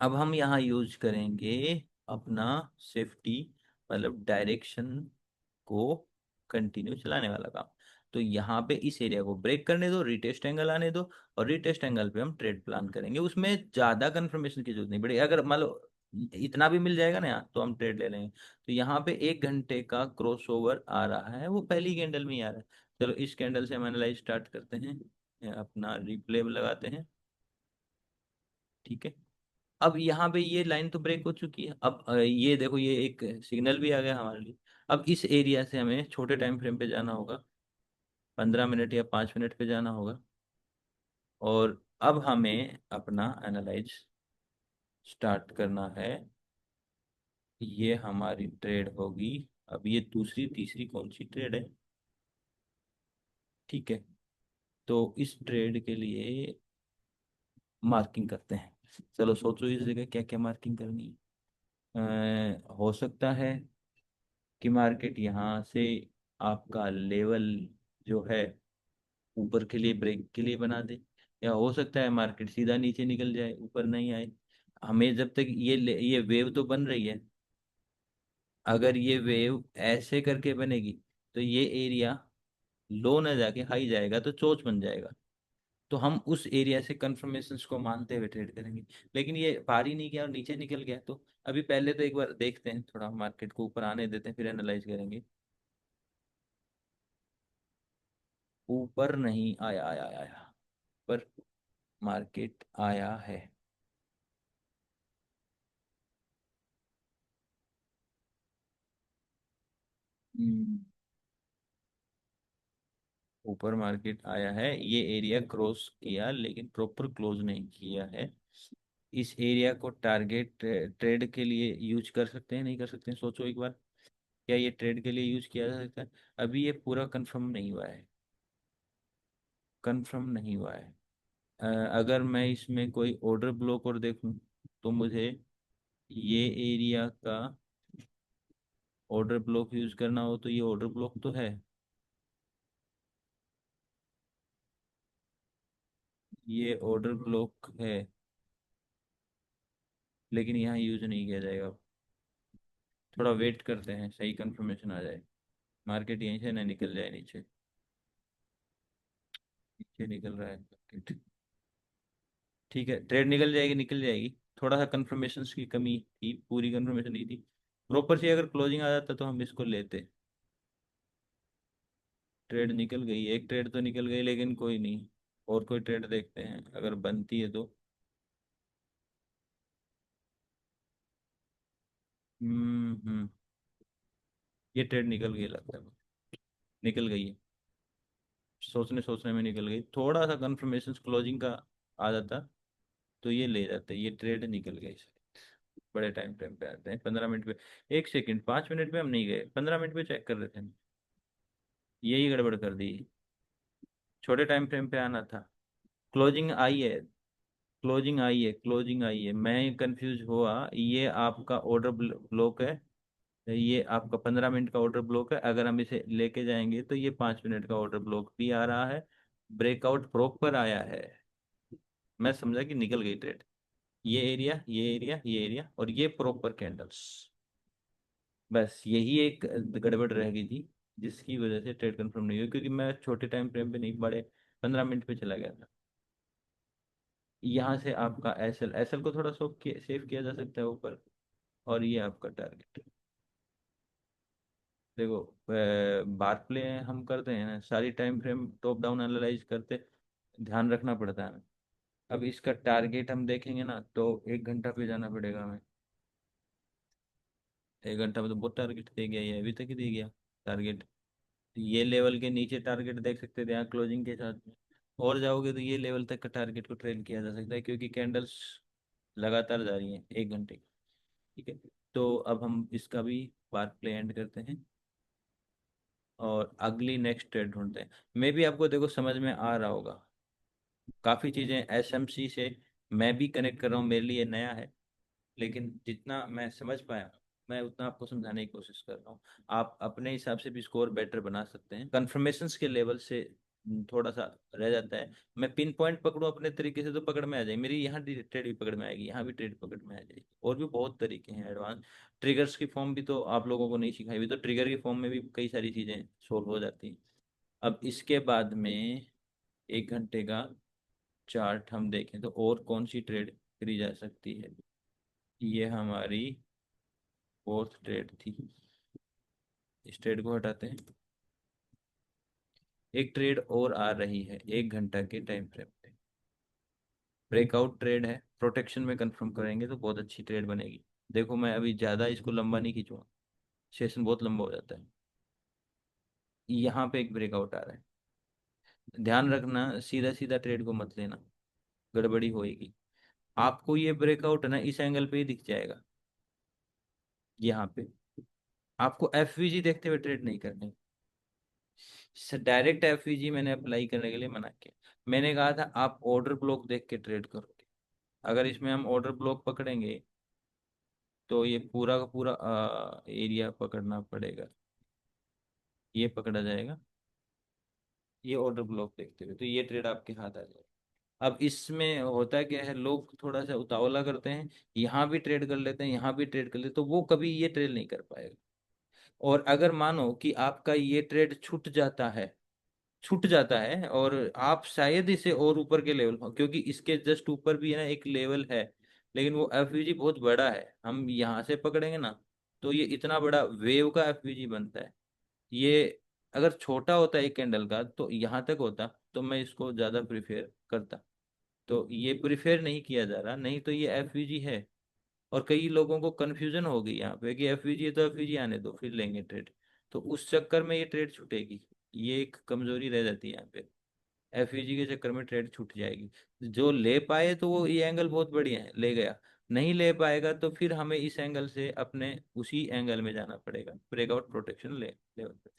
अब हम यहाँ यूज करेंगे अपना सेफ्टी, मतलब डायरेक्शन को कंटिन्यू चलाने वाला काम। तो यहाँ पे इस एरिया को ब्रेक करने दो, रिटेस्ट एंगल आने दो, और रिटेस्ट एंगल पे हम ट्रेड प्लान करेंगे। उसमें ज्यादा कंफर्मेशन की जरूरत नहीं पड़ेगी। अगर मान लो इतना भी मिल जाएगा ना यहाँ, तो हम ट्रेड ले लेंगे। तो यहाँ पे 1 घंटे का क्रॉस ओवर आ रहा है, वो पहली कैंडल में ही आ रहा है। चलो इस कैंडल से हम एनालाइज स्टार्ट करते हैं। अपना रिप्ले लगाते हैं। ठीक है। अब यहाँ पे ये लाइन तो ब्रेक हो चुकी है। अब ये देखो, ये एक सिग्नल भी आ गया हमारे लिए। अब इस एरिया से हमें छोटे टाइम फ्रेम पे जाना होगा, 15 मिनट या 5 मिनट पे जाना होगा। और अब हमें अपना एनालाइज स्टार्ट करना है। ये हमारी ट्रेड होगी। अब ये दूसरी तीसरी कौन सी ट्रेड है? ठीक है। तो इस ट्रेड के लिए मार्किंग करते हैं। चलो सोचो इस जगह क्या क्या मार्किंग करनी है। हो सकता है कि मार्केट यहाँ से आपका लेवल जो है ऊपर के लिए, ब्रेक के लिए बना दे। या हो सकता है मार्केट सीधा नीचे निकल जाए, ऊपर नहीं आए। हमें जब तक ये वेव तो बन रही है, अगर ये वेव ऐसे करके बनेगी तो ये एरिया लो ना जाके हाई जाएगा, तो चोच बन जाएगा। तो हम उस एरिया से कंफर्मेशंस को मानते हुए ट्रेड करेंगे। लेकिन ये पार ही नहीं किया और नीचे निकल गया, तो अभी पहले तो एक बार देखते हैं, थोड़ा मार्केट को ऊपर आने देते हैं, फिर एनालाइज करेंगे। ऊपर नहीं आया, आया आया पर मार्केट आया है। हम्म, ऊपर मार्केट आया है, ये एरिया क्रॉस किया लेकिन प्रॉपर क्लोज नहीं किया है। इस एरिया को टारगेट ट्रेड के लिए यूज कर सकते हैं नहीं कर सकते हैं, सोचो एक बार। क्या ये ट्रेड के लिए यूज किया जा सकता है? अभी ये पूरा कंफर्म नहीं हुआ है। कंफर्म नहीं हुआ है। अगर मैं इसमें कोई ऑर्डर ब्लॉक और देखूं, तो मुझे ये एरिया का ऑर्डर ब्लॉक यूज करना हो, तो ये ऑर्डर ब्लॉक तो है। ये ऑर्डर ब्लॉक है, लेकिन यहाँ यूज नहीं किया जाएगा। थोड़ा वेट करते हैं, सही कंफर्मेशन आ जाए, मार्केट यहीं से ना निकल जाए नीचे। नीचे निकल रहा है मार्केट। ठीक है, ट्रेड निकल जाएगी, निकल जाएगी। थोड़ा सा कंफर्मेशन की कमी थी, पूरी कंफर्मेशन नहीं थी। प्रॉपर से अगर क्लोजिंग आ जाता तो हम इसको लेते। ट्रेड निकल गई, एक ट्रेड तो निकल गई, लेकिन कोई नहीं। और कोई ट्रेड देखते हैं अगर बनती है तो। हम्म। ये ट्रेड निकल गई लगता है, निकल गई है। सोचने सोचने में निकल गई, थोड़ा सा कंफर्मेशन क्लोजिंग का आ जाता तो ये ले जाते। ये ट्रेड निकल गई। बड़े टाइम फ्रेम पे आते हैं, 15 मिनट पे। 1 सेकंड, 5 मिनट पे हम नहीं गए, 15 मिनट पे चेक कर रहे थे। यही गड़बड़ कर दी। छोटे टाइम फ्रेम पे आना था। क्लोजिंग आई है, क्लोजिंग आई है, क्लोजिंग आई है। मैं कंफ्यूज हुआ। ये आपका ऑर्डर ब्लॉक है। ये आपका 15 मिनट का ऑर्डर ब्लॉक है। अगर हम इसे लेके जाएंगे तो ये 5 मिनट का ऑर्डर ब्लॉक भी आ रहा है। ब्रेकआउट प्रॉपर आया है। मैं समझा कि निकल गई ट्रेड। ये एरिया, ये एरिया, ये एरिया, और ये प्रॉपर कैंडल्स। बस यही एक गड़बड़ रह गई थी, जिसकी वजह से ट्रेड कंफर्म नहीं हुई, क्योंकि मैं छोटे टाइम फ्रेम पे नहीं, बड़े 15 मिनट पे चला गया था। यहाँ से आपका एसएल, एसएल को थोड़ा सेव किया जा सकता है ऊपर। और ये आपका टारगेट। देखो, बार प्ले हम करते हैं ना, सारी time frame top down analyse करते, ध्यान रखना पड़ता है हमें। अब इसका टारगेट हम देखेंगे ना, तो 1 घंटा पे जाना पड़ेगा हमें। 1 घंटा में तो बहुत टारगेट दे गया, ये अभी तक ही दे गया टारगेट। ये लेवल के नीचे टारगेट देख सकते थे यहाँ क्लोजिंग के साथ में। और जाओगे तो ये लेवल तक का टारगेट को ट्रेल किया जा सकता है, क्योंकि कैंडल्स लगातार जा रही हैं 1 घंटे की। ठीक है, तो अब हम इसका भी पार्क प्ले एंड करते हैं और अगली नेक्स्ट ट्रेड ढूंढते हैं। मे भी आपको देखो समझ में आ रहा होगा, काफ़ी चीज़ें एसएमसी से मैं भी कनेक्ट कर रहा हूँ, मेरे लिए नया है। लेकिन जितना मैं समझ पाया, मैं उतना आपको समझाने की कोशिश कर रहा हूँ। आप अपने हिसाब से भी स्कोर बेटर बना सकते हैं, कन्फर्मेशंस के लेवल से थोड़ा सा रह जाता है। मैं पिन पॉइंट पकड़ूं अपने तरीके से तो पकड़ में आ जाएगी मेरी, यहाँ ट्रेड भी पकड़ में आएगी, यहाँ भी ट्रेड पकड़ में आ जाएगी। और भी बहुत तरीके हैं एडवांस। ट्रिगर्स की फॉर्म भी तो आप लोगों को नहीं सिखाई हुई, तो ट्रिगर की फॉर्म में भी कई सारी चीज़ें सोल्व हो जाती हैं। अब इसके बाद में 1 घंटे का चार्ट हम देखें तो और कौन सी ट्रेड करी जा सकती है। ये हमारी फोर्थ ट्रेड थी। इस ट्रेड को हटाते हैं। एक ट्रेड और आ रही है 1 घंटा के टाइम फ्रेम पे। ब्रेकआउट ट्रेड है, प्रोटेक्शन में कंफर्म करेंगे तो बहुत अच्छी ट्रेड बनेगी। देखो, मैं अभी ज़्यादा इसको लंबा नहीं खींचूंगा, सेशन बहुत लंबा हो जाता है। यहाँ पे एक ब्रेकआउट आ रहा है। ध्यान रखना, सीधा सीधा ट्रेड को मत लेना, गड़बड़ी होएगी। आपको ये ब्रेकआउट है ना, इस एंगल पे ही दिख जाएगा। यहाँ पे आपको एफवीजी देखते हुए ट्रेड नहीं करनी। डायरेक्ट एफवीजी मैंने अप्लाई करने के लिए मना किया। मैंने कहा था आप ऑर्डर ब्लॉक देख के ट्रेड करोगे। अगर इसमें हम ऑर्डर ब्लॉक पकड़ेंगे तो ये पूरा का पूरा एरिया पकड़ना पड़ेगा। ये पकड़ा जाएगा, ये ऑर्डर ब्लॉक देखते हुए तो ये ट्रेड आपके हाथ आ जाएगा। अब इसमें होता क्या है, लोग थोड़ा सा उतावला करते हैं, यहाँ भी ट्रेड कर लेते हैं, यहाँ भी ट्रेड कर लेते हैं, तो वो कभी ये ट्रेड नहीं कर पाएगा। और अगर मानो कि आपका ये ट्रेड छूट जाता है और आप शायद इसे और ऊपर के लेवल पर, क्योंकि इसके जस्ट ऊपर भी है ना एक लेवल है, लेकिन वो एफवीजी बहुत बड़ा है, हम यहाँ से पकड़ेंगे ना तो ये इतना बड़ा वेव का एफवीजी बनता है। ये अगर छोटा होता एक कैंडल का तो यहाँ तक होता, तो मैं इसको ज़्यादा प्रिफेर करता। तो ये प्रिफेर नहीं किया जा रहा, नहीं तो ये एफवीजी है। और कई लोगों को कन्फ्यूजन हो गई यहाँ पे कि एफवीजी है तो एफवीजी आने दो फिर लेंगे ट्रेड, तो उस चक्कर में ये ट्रेड छूटेगी। ये एक कमजोरी रह जाती है यहाँ पे। एफईजी के चक्कर में ट्रेड छूट जाएगी। जो ले पाए तो वो ये एंगल बहुत बढ़िया है, ले गया। नहीं ले पाएगा तो फिर हमें इस एंगल से अपने उसी एंगल में जाना पड़ेगा, ब्रेकआउट प्रोटेक्शन ले लेवल पे।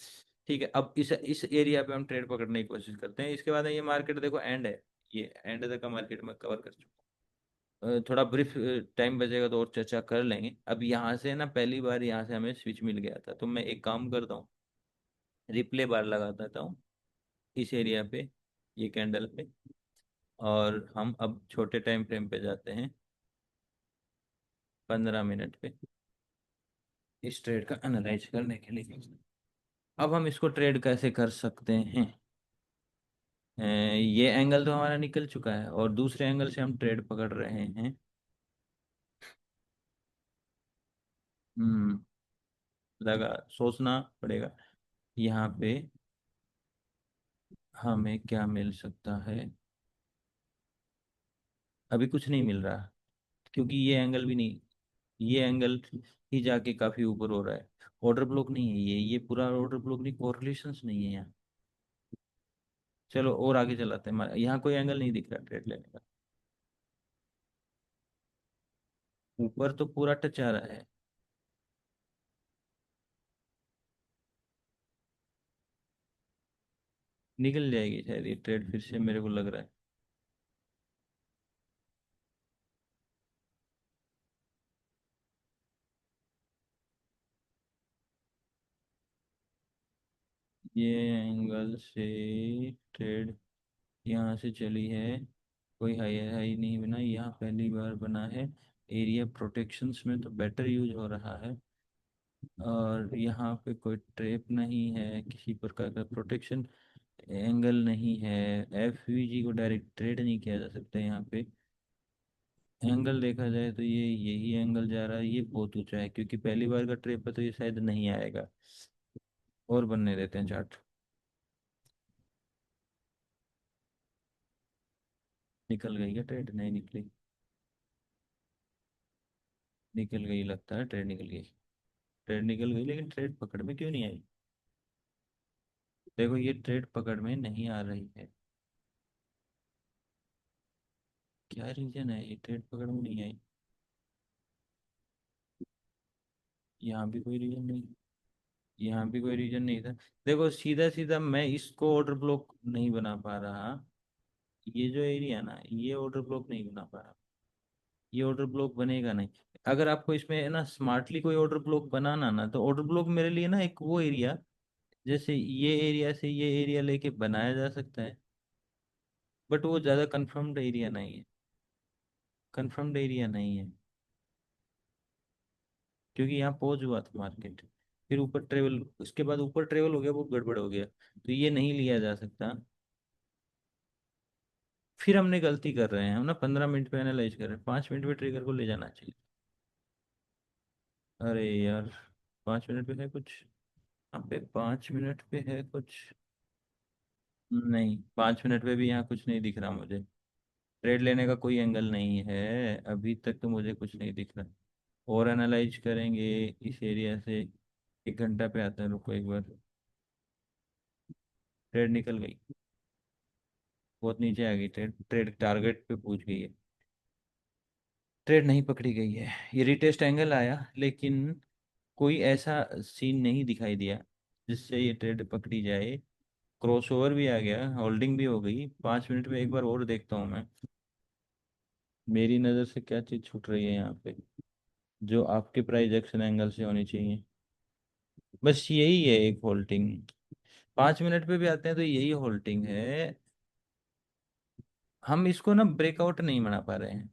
ठीक है, अब इस एरिया पे हम ट्रेड पकड़ने की कोशिश करते हैं। इसके बाद ये मार्केट देखो एंड है, ये एंड तक का मार्केट में कवर कर चुका हूं। थोड़ा ब्रीफ टाइम बचेगा तो और चर्चा कर लेंगे। अब यहाँ से ना पहली बार यहाँ से हमें स्विच मिल गया था, तो मैं एक काम करता हूँ, रिप्ले बार लगा देता हूँ इस एरिया पे, ये कैंडल पे। और हम अब छोटे टाइम फ्रेम पे जाते हैं, 15 मिनट पे, इस ट्रेड का एनालाइज करने के लिए। अब हम इसको ट्रेड कैसे कर सकते हैं। ये एंगल तो हमारा निकल चुका है और दूसरे एंगल से हम ट्रेड पकड़ रहे हैं। हम्म। लगा, सोचना पड़ेगा यहाँ पे हमें क्या मिल सकता है। अभी कुछ नहीं मिल रहा, क्योंकि ये एंगल भी नहीं, ये एंगल ही जाके काफी ऊपर हो रहा है। ऑर्डर ब्लॉक नहीं है ये पूरा ऑर्डर ब्लॉक नहीं, कोरिलेशंस नहीं है यहाँ। चलो और आगे चलाते हैं, यहाँ कोई एंगल नहीं दिख रहा ट्रेड लेने का। ऊपर तो पूरा टच आ रहा है। निकल जाएगी शायद ये ट्रेड फिर से, मेरे को लग रहा है। ये एंगल से ट्रेड यहाँ से चली है, कोई हाई हाई नहीं बना, यहाँ पहली बार बना है। एरिया प्रोटेक्शंस में तो बेटर यूज हो रहा है। और यहाँ पे कोई ट्रेप नहीं है, किसी प्रकार का प्रोटेक्शन एंगल नहीं है। एफवीजी को डायरेक्ट ट्रेड नहीं किया जा सकता यहाँ पे। एंगल देखा जाए तो ये यही एंगल जा रहा है, ये बहुत ऊंचा है, क्योंकि पहली बार का ट्रेप है तो ये शायद नहीं आएगा। और बनने देते हैं चार्ट। निकल गई है ट्रेड, नहीं निकली? निकल गई लगता है, ट्रेड निकल गई। ट्रेड निकल गई लेकिन ट्रेड पकड़ में क्यों नहीं आई? देखो ये ट्रेड पकड़ में नहीं आ रही है, क्या रीजन है ये ट्रेड पकड़ में नहीं आई? यहाँ भी कोई रीजन नहीं, यहाँ भी कोई रीजन नहीं था। देखो सीधा सीधा मैं इसको ऑर्डर ब्लॉक नहीं बना पा रहा, ये जो एरिया ना ये ऑर्डर ब्लॉक नहीं बना पा रहा। ये ऑर्डर ब्लॉक बनेगा नहीं। अगर आपको इसमें ना स्मार्टली कोई ऑर्डर ब्लॉक बनाना ना, तो ऑर्डर ब्लॉक मेरे लिए ना एक वो एरिया, जैसे ये एरिया से ये एरिया लेके बनाया जा सकता है, बट वो ज़्यादा कंफर्म्ड एरिया नहीं है। कंफर्म्ड एरिया नहीं है, क्योंकि यहाँ पहुंच हुआ था मार्केट, फिर ऊपर ट्रेवल, उसके बाद ऊपर ट्रेवल हो गया, वो गड़बड़ हो गया, तो ये नहीं लिया जा सकता। फिर हमने गलती कर रहे हैं, हम ना 15 मिनट पे एनालाइज कर रहे हैं, 5 मिनट पे ट्रिगर को ले जाना चाहिए। अरे यार, 5 मिनट पे है कुछ, यहाँ पे 5 मिनट पे है कुछ? नहीं, 5 मिनट पे भी यहाँ कुछ नहीं दिख रहा मुझे। ट्रेड लेने का कोई एंगल नहीं है अभी तक, तो मुझे कुछ नहीं दिख रहा। और एनालाइज करेंगे इस एरिया से। 1 घंटा पे आते हैं, रुको एक बार। ट्रेड निकल गई, बहुत नीचे आ गई ट्रेड, ट्रेड टारगेट पे पहुंच गई है। ट्रेड नहीं पकड़ी गई है, ये रिटेस्ट एंगल आया लेकिन कोई ऐसा सीन नहीं दिखाई दिया जिससे ये ट्रेड पकड़ी जाए। क्रॉसओवर भी आ गया, होल्डिंग भी हो गई। 5 मिनट में एक बार और देखता हूँ मैं, मेरी नज़र से क्या चीज़ छूट रही है यहाँ पे, जो आपके प्राइस एक्शन एंगल से होनी चाहिए। बस यही है एक होल्डिंग। 5 मिनट पे भी आते हैं तो यही होल्डिंग है। हम इसको ना ब्रेकआउट नहीं बना पा रहे हैं।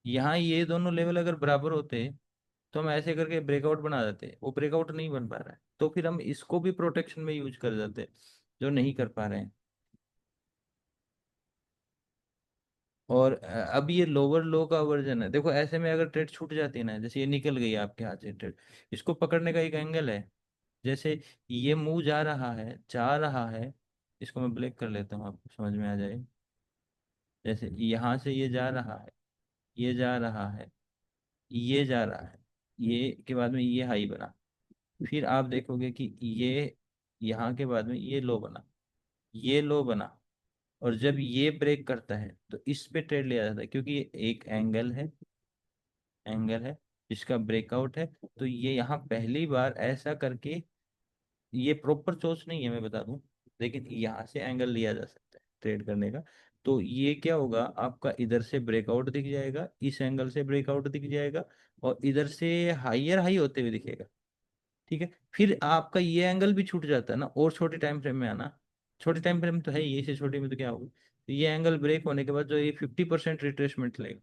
यहाँ ये दोनों लेवल अगर बराबर होते तो हम ऐसे करके ब्रेकआउट बना देते, वो ब्रेकआउट नहीं बन पा रहा है, तो फिर हम इसको भी प्रोटेक्शन में यूज कर देते, जो नहीं कर पा रहे हैं। और अब ये लोअर लो का वर्जन है। देखो ऐसे में अगर ट्रेड छूट जाती है ना, जैसे ये निकल गई आपके हाथ से ट्रेड, इसको पकड़ने का एक एंगल है। जैसे ये मुंह जा रहा है, जा रहा है, इसको मैं ब्लैक कर लेता हूँ, आपको समझ में आ जाए। जैसे यहाँ से ये जा रहा है, ये जा रहा है, ये जा रहा है, ये के बाद में ये हाई बना, फिर आप देखोगे कि ये यहाँ के बाद में ये लो बना, ये लो बना। और जब ये ब्रेक करता है तो इस पे ट्रेड लिया जाता है, क्योंकि ये एक एंगल है, एंगल है जिसका ब्रेकआउट है। तो ये यहाँ पहली बार ऐसा करके, ये प्रॉपर चोच नहीं है मैं बता दूं, लेकिन यहाँ से एंगल लिया जा सकता है ट्रेड करने का। तो ये क्या होगा, आपका इधर से ब्रेकआउट दिख जाएगा, इस एंगल से ब्रेकआउट दिख जाएगा, और इधर से हाइयर हाई होते हुए दिखेगा। ठीक है, फिर आपका ये एंगल भी छूट जाता है ना, और छोटे टाइम फ्रेम में आना। छोटे टाइम फ्रेम तो है ही, इससे छोटे में तो क्या होगा, तो ये एंगल ब्रेक होने के बाद जो ये 50% रिट्रेसमेंट लेगा,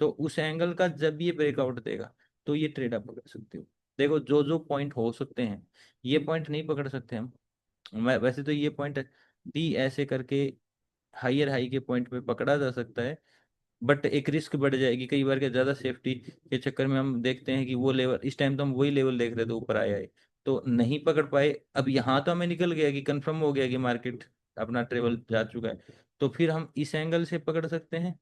तो उस एंगल का जब ये ब्रेकआउट देगा तो ये ट्रेड आप पकड़ सकते हो। देखो जो जो पॉइंट हो सकते हैं, ये पॉइंट नहीं पकड़ सकते हम। मैं वैसे तो ये पॉइंट डी ऐसे करके हायर हाई के पॉइंट पे पकड़ा जा सकता है। बट एक रिस्क बढ़ जाएगी कई बार के, ज्यादा सेफ्टी के चक्कर में हम देखते हैं कि वो लेवल, इस टाइम तो हम वही लेवल देख रहे थे ऊपर आया है, तो नहीं पकड़ पाए। अब यहाँ तो हमें निकल गया कि कंफर्म हो गया कि मार्केट अपना ट्रेवल जा चुका है, तो फिर हम इस एंगल से पकड़ सकते हैं,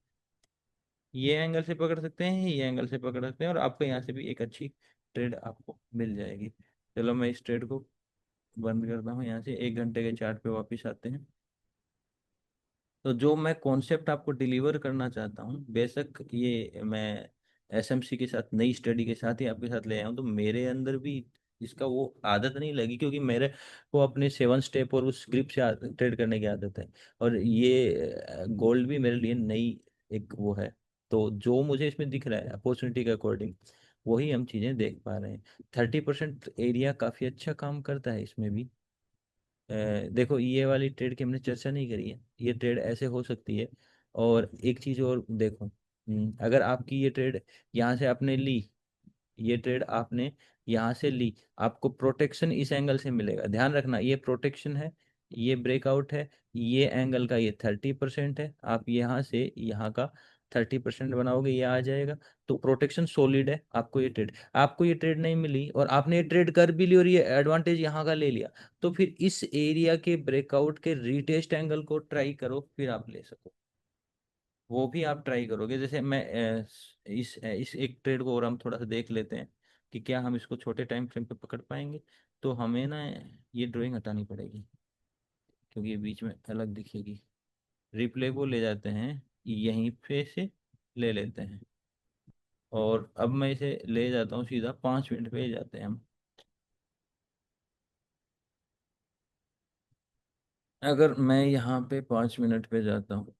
ये एंगल से पकड़ सकते हैं, ये एंगल से पकड़ सकते हैं, और आपको यहाँ से भी एक अच्छी ट्रेड आपको मिल जाएगी। चलो मैं इस ट्रेड को बंद करता हूँ यहाँ से, 1 घंटे के चार्ट पे वापस आते हैं। तो जो मैं कॉन्सेप्ट आपको डिलीवर करना चाहता हूँ, बेशक ये मैं एसएमसी के साथ नई स्टडी के साथ ही आपके साथ ले आया हूँ, तो मेरे अंदर भी इसका वो आदत नहीं लगी, क्योंकि मेरे को अपने 7 स्टेप और उस स्क्रिप्ट से ट्रेड करने की आदत है। और ये गोल्ड भी मेरे लिए नई एक वो है। तो जो मुझे इसमें दिख रहा है अपॉर्चुनिटी के अकॉर्डिंग, वही हम चीज़ें देख पा रहे हैं। 30% एरिया काफ़ी अच्छा काम करता है इसमें भी। देखो ये वाली ट्रेड की हमने चर्चा नहीं करी है, ये ट्रेड ऐसे हो सकती है। और एक चीज और देखो, अगर आपकी ये ट्रेड यहाँ से आपने ली, ये ट्रेड आपने यहाँ से ली, आपको प्रोटेक्शन इस एंगल से मिलेगा। ध्यान रखना ये प्रोटेक्शन है, ये ब्रेकआउट है, ये एंगल का ये 30% है, आप यहाँ से यहाँ का 30% बनाओगे, ये आ जाएगा। तो प्रोटेक्शन सॉलिड है। आपको ये ट्रेड नहीं मिली और आपने ये ट्रेड कर भी ली और ये एडवांटेज यहाँ का ले लिया, तो फिर इस एरिया के ब्रेकआउट के रीटेस्ट एंगल को ट्राई करो, फिर आप ले सको। वो भी आप ट्राई करोगे। जैसे मैं इस एक ट्रेड को और हम थोड़ा सा देख लेते हैं कि क्या हम इसको छोटे टाइम फ्रेम पे पकड़ पाएंगे। तो हमें ना ये ड्राइंग हटानी पड़ेगी, क्योंकि ये बीच में अलग दिखेगी। रिप्ले को ले जाते हैं, यहीं पे से ले लेते हैं, और अब मैं इसे ले जाता हूँ सीधा 5 मिनट पे जाते हैं हम। अगर मैं यहाँ पे 5 मिनट पे जाता हूँ,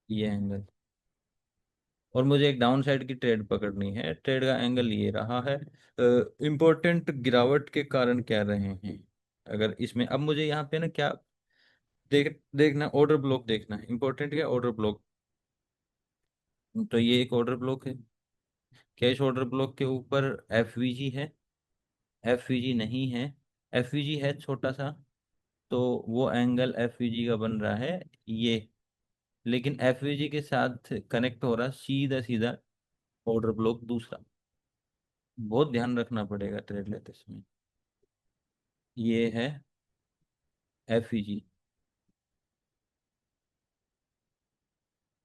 ये एंगल, और मुझे एक डाउन साइड की ट्रेड पकड़नी है, ट्रेड का एंगल ये रहा है। इम्पोर्टेंट गिरावट के कारण क्या रहे हैं, अगर इसमें अब मुझे यहाँ पे ना क्या देखना, ऑर्डर ब्लॉक देखना है। इंपॉर्टेंट क्या, ऑर्डर ब्लॉक। तो ये एक ऑर्डर ब्लॉक है। क्या इस ऑर्डर ब्लॉक के ऊपर एफवीजी है? एफवीजी नहीं है। एफवीजी है छोटा सा, तो वो एंगल एफवीजी का बन रहा है ये, लेकिन एफवीजी के साथ कनेक्ट हो रहा सीधा सीधा ऑर्डर ब्लॉक दूसरा। बहुत ध्यान रखना पड़ेगा ट्रेड लेते समय। ये है एफईजी,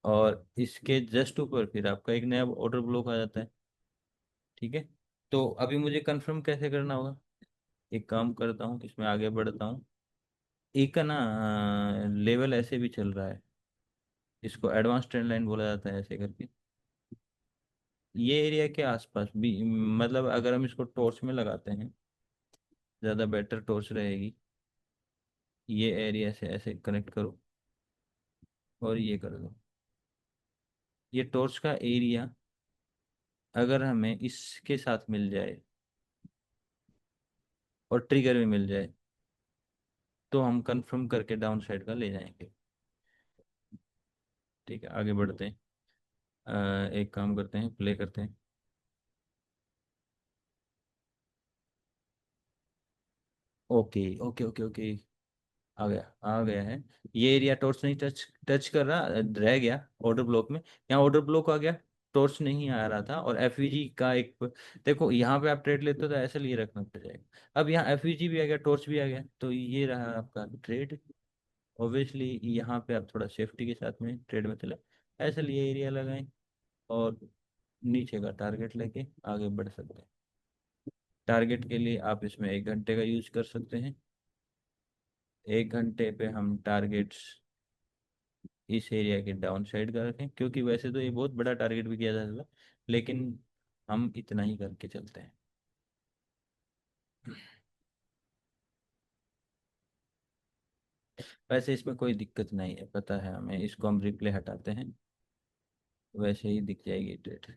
और इसके जस्ट ऊपर फिर आपका एक नया ऑर्डर ब्लॉक आ जाता है। ठीक है, तो अभी मुझे कंफर्म कैसे करना होगा? एक काम करता हूँ, इसमें आगे बढ़ता हूँ। एक का ना लेवल ऐसे भी चल रहा है, इसको एडवांस ट्रेंड लाइन बोला जाता है ऐसे करके। ये एरिया के आसपास भी, मतलब अगर हम इसको टॉर्च में लगाते हैं, ज़्यादा बेटर टॉर्च रहेगी। ये एरिया से ऐसे कनेक्ट करो और ये कर दो। ये टॉर्च का एरिया अगर हमें इसके साथ मिल जाए और ट्रिगर भी मिल जाए, तो हम कंफर्म करके डाउन साइड का ले जाएंगे। ठीक है, आगे बढ़ते हैं। एक काम करते हैं, प्ले करते हैं। ओके ओके ओके ओके, आ गया है। ये एरिया टॉर्च नहीं टच टच कर रहा, रह गया ऑर्डर ब्लॉक में। यहाँ ऑर्डर ब्लॉक आ गया, टॉर्च नहीं आ रहा था, और एफवीजी का एक, देखो यहाँ पे आप ट्रेड लेते हो तो ऐसे लिए रखना पड़ जाएगा। अब यहाँ एफवीजी भी आ गया, टॉर्च भी आ गया, तो ये रहा आपका ट्रेड। ऑब्वियसली यहाँ पे आप थोड़ा सेफ्टी के साथ में ट्रेड में चले, ऐसे लिए एरिया लगाएं, और नीचे का टारगेट लेके आगे बढ़ सकते हैं। टारगेट के लिए आप इसमें 1 घंटे का यूज कर सकते हैं। 1 घंटे पे हम टारगेट्स इस एरिया के डाउन साइड का रखें, क्योंकि वैसे तो ये बहुत बड़ा टारगेट भी किया जा सकता है, लेकिन हम इतना ही करके चलते हैं। वैसे इसमें कोई दिक्कत नहीं है, पता है हमें। इसको हम रिप्ले हटाते हैं, वैसे ही दिख जाएगी ट्रेड।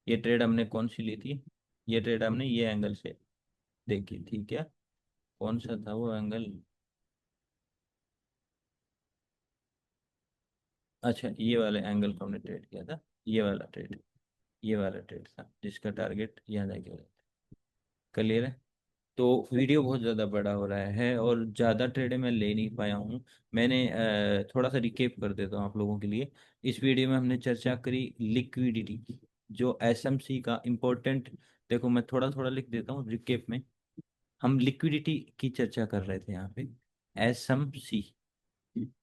ये ट्रेड हमने कौन सी ली थी? ये ट्रेड हमने ये एंगल से देखी थी क्या? कौन सा था वो एंगल? अच्छा, ये वाले एंगल को हमने ट्रेड किया था, ये वाला ट्रेड, ये वाला ट्रेड था जिसका टारगेट यहाँ जाके क्लियर है। तो वीडियो बहुत ज़्यादा बड़ा हो रहा है और ज़्यादा ट्रेड मैं ले नहीं पाया हूँ। मैंने थोड़ा सा रिकेप कर देता हूँ आप लोगों के लिए। इस वीडियो में हमने चर्चा करी लिक्विडिटी की, जो एसएमसी का इम्पोर्टेंट। देखो मैं थोड़ा थोड़ा लिख देता हूँ रिकेप में। हम लिक्विडिटी की चर्चा कर रहे थे यहाँ पे, एसएमसी।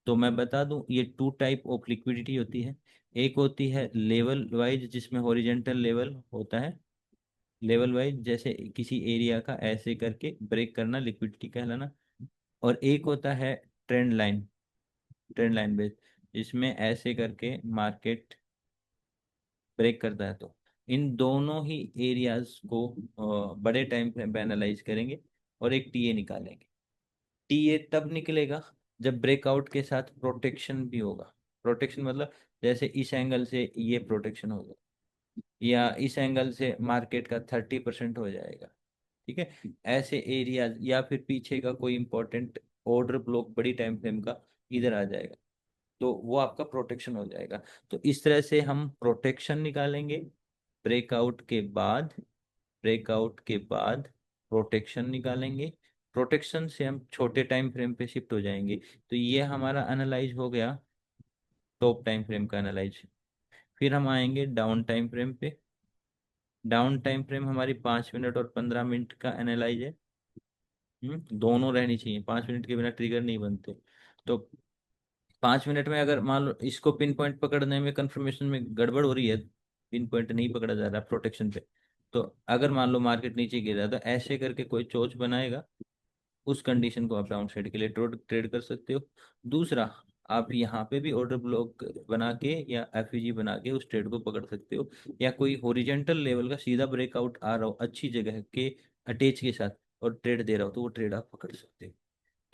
तो मैं बता दूं, ये टू टाइप ऑफ लिक्विडिटी होती है। एक होती है लेवल वाइज, जिसमें हॉरिजेंटल लेवल होता है। लेवल वाइज जैसे किसी एरिया का ऐसे करके ब्रेक करना लिक्विडिटी कहलाना। और एक होता है trend line, trend line base, जिसमें ऐसे करके मार्केट ब्रेक करता है। तो इन दोनों ही एरियाज को बड़े टाइम फ्रेम पे एनालाइज करेंगे और एक टीए निकालेंगे। टीए तब निकलेगा जब ब्रेकआउट के साथ प्रोटेक्शन भी होगा। प्रोटेक्शन मतलब जैसे इस एंगल से ये प्रोटेक्शन होगा, या इस एंगल से मार्केट का 30% हो जाएगा। ठीक है, ऐसे एरियाज, या फिर पीछे का कोई इंपॉर्टेंट ऑर्डर ब्लॉक बड़ी टाइम फ्रेम का इधर आ जाएगा, तो वो आपका प्रोटेक्शन हो जाएगा। तो इस तरह से हम प्रोटेक्शन निकालेंगे ब्रेकआउट के बाद। ब्रेकआउट के बाद प्रोटेक्शन निकालेंगे। प्रोटेक्शन से हम छोटे टाइम फ्रेम पे शिफ्ट हो जाएंगे। तो ये हमारा एनालाइज हो गया, टॉप टाइम फ्रेम का एनालाइज। फिर हम आएंगे डाउन टाइम फ्रेम पे। डाउन टाइम फ्रेम हमारी 5 मिनट और 15 मिनट का एनालाइज है। दोनों रहनी चाहिए, 5 मिनट के बिना ट्रिगर नहीं बनते। तो 5 मिनट में अगर मान लो इसको पिन पॉइंट पकड़ने में कंफर्मेशन में गड़बड़ हो रही है, पिन पॉइंट नहीं पकड़ा जा रहा प्रोटेक्शन पे, तो अगर मान लो मार्केट नीचे गिर रहा है, तो ऐसे करके कोई चोच बनाएगा, उस कंडीशन को आप डाउन साइड के लिए ट्रेड ट्रेड कर सकते हो। दूसरा, आप यहाँ पे भी ऑर्डर ब्लॉक बना के या एफईजी बना के उस ट्रेड को पकड़ सकते हो। या कोई हॉरिजॉन्टल लेवल का सीधा ब्रेकआउट आ रहा हो अच्छी जगह के अटैच के साथ और ट्रेड दे रहा हो, तो वो ट्रेड आप पकड़ सकते हो।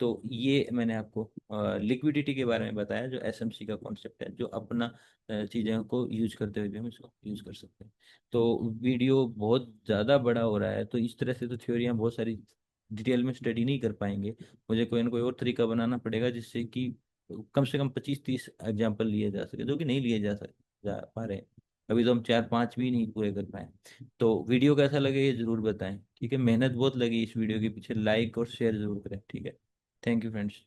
तो ये मैंने आपको लिक्विडिटी के बारे में बताया, जो एसएमसी का कॉन्सेप्ट है, जो अपना चीज़ों को यूज करते हुए भी हम इसको यूज कर सकते हैं। तो वीडियो बहुत ज़्यादा बड़ा हो रहा है, तो इस तरह से तो थ्योरी हम बहुत सारी डिटेल में स्टडी नहीं कर पाएंगे। मुझे कोई ना कोई और तरीका बनाना पड़ेगा, जिससे कि कम से कम 25-30 एग्जाम्पल लिए जा सके, जो कि नहीं लिए जा पा रहे हैं। अभी तो हम 4-5 भी नहीं पूरे कर पाए। तो वीडियो कैसा लगे ये जरूर बताएं। ठीक है, मेहनत बहुत लगी इस वीडियो के पीछे, लाइक और शेयर जरूर करें। ठीक है, थैंक यू फ्रेंड्स।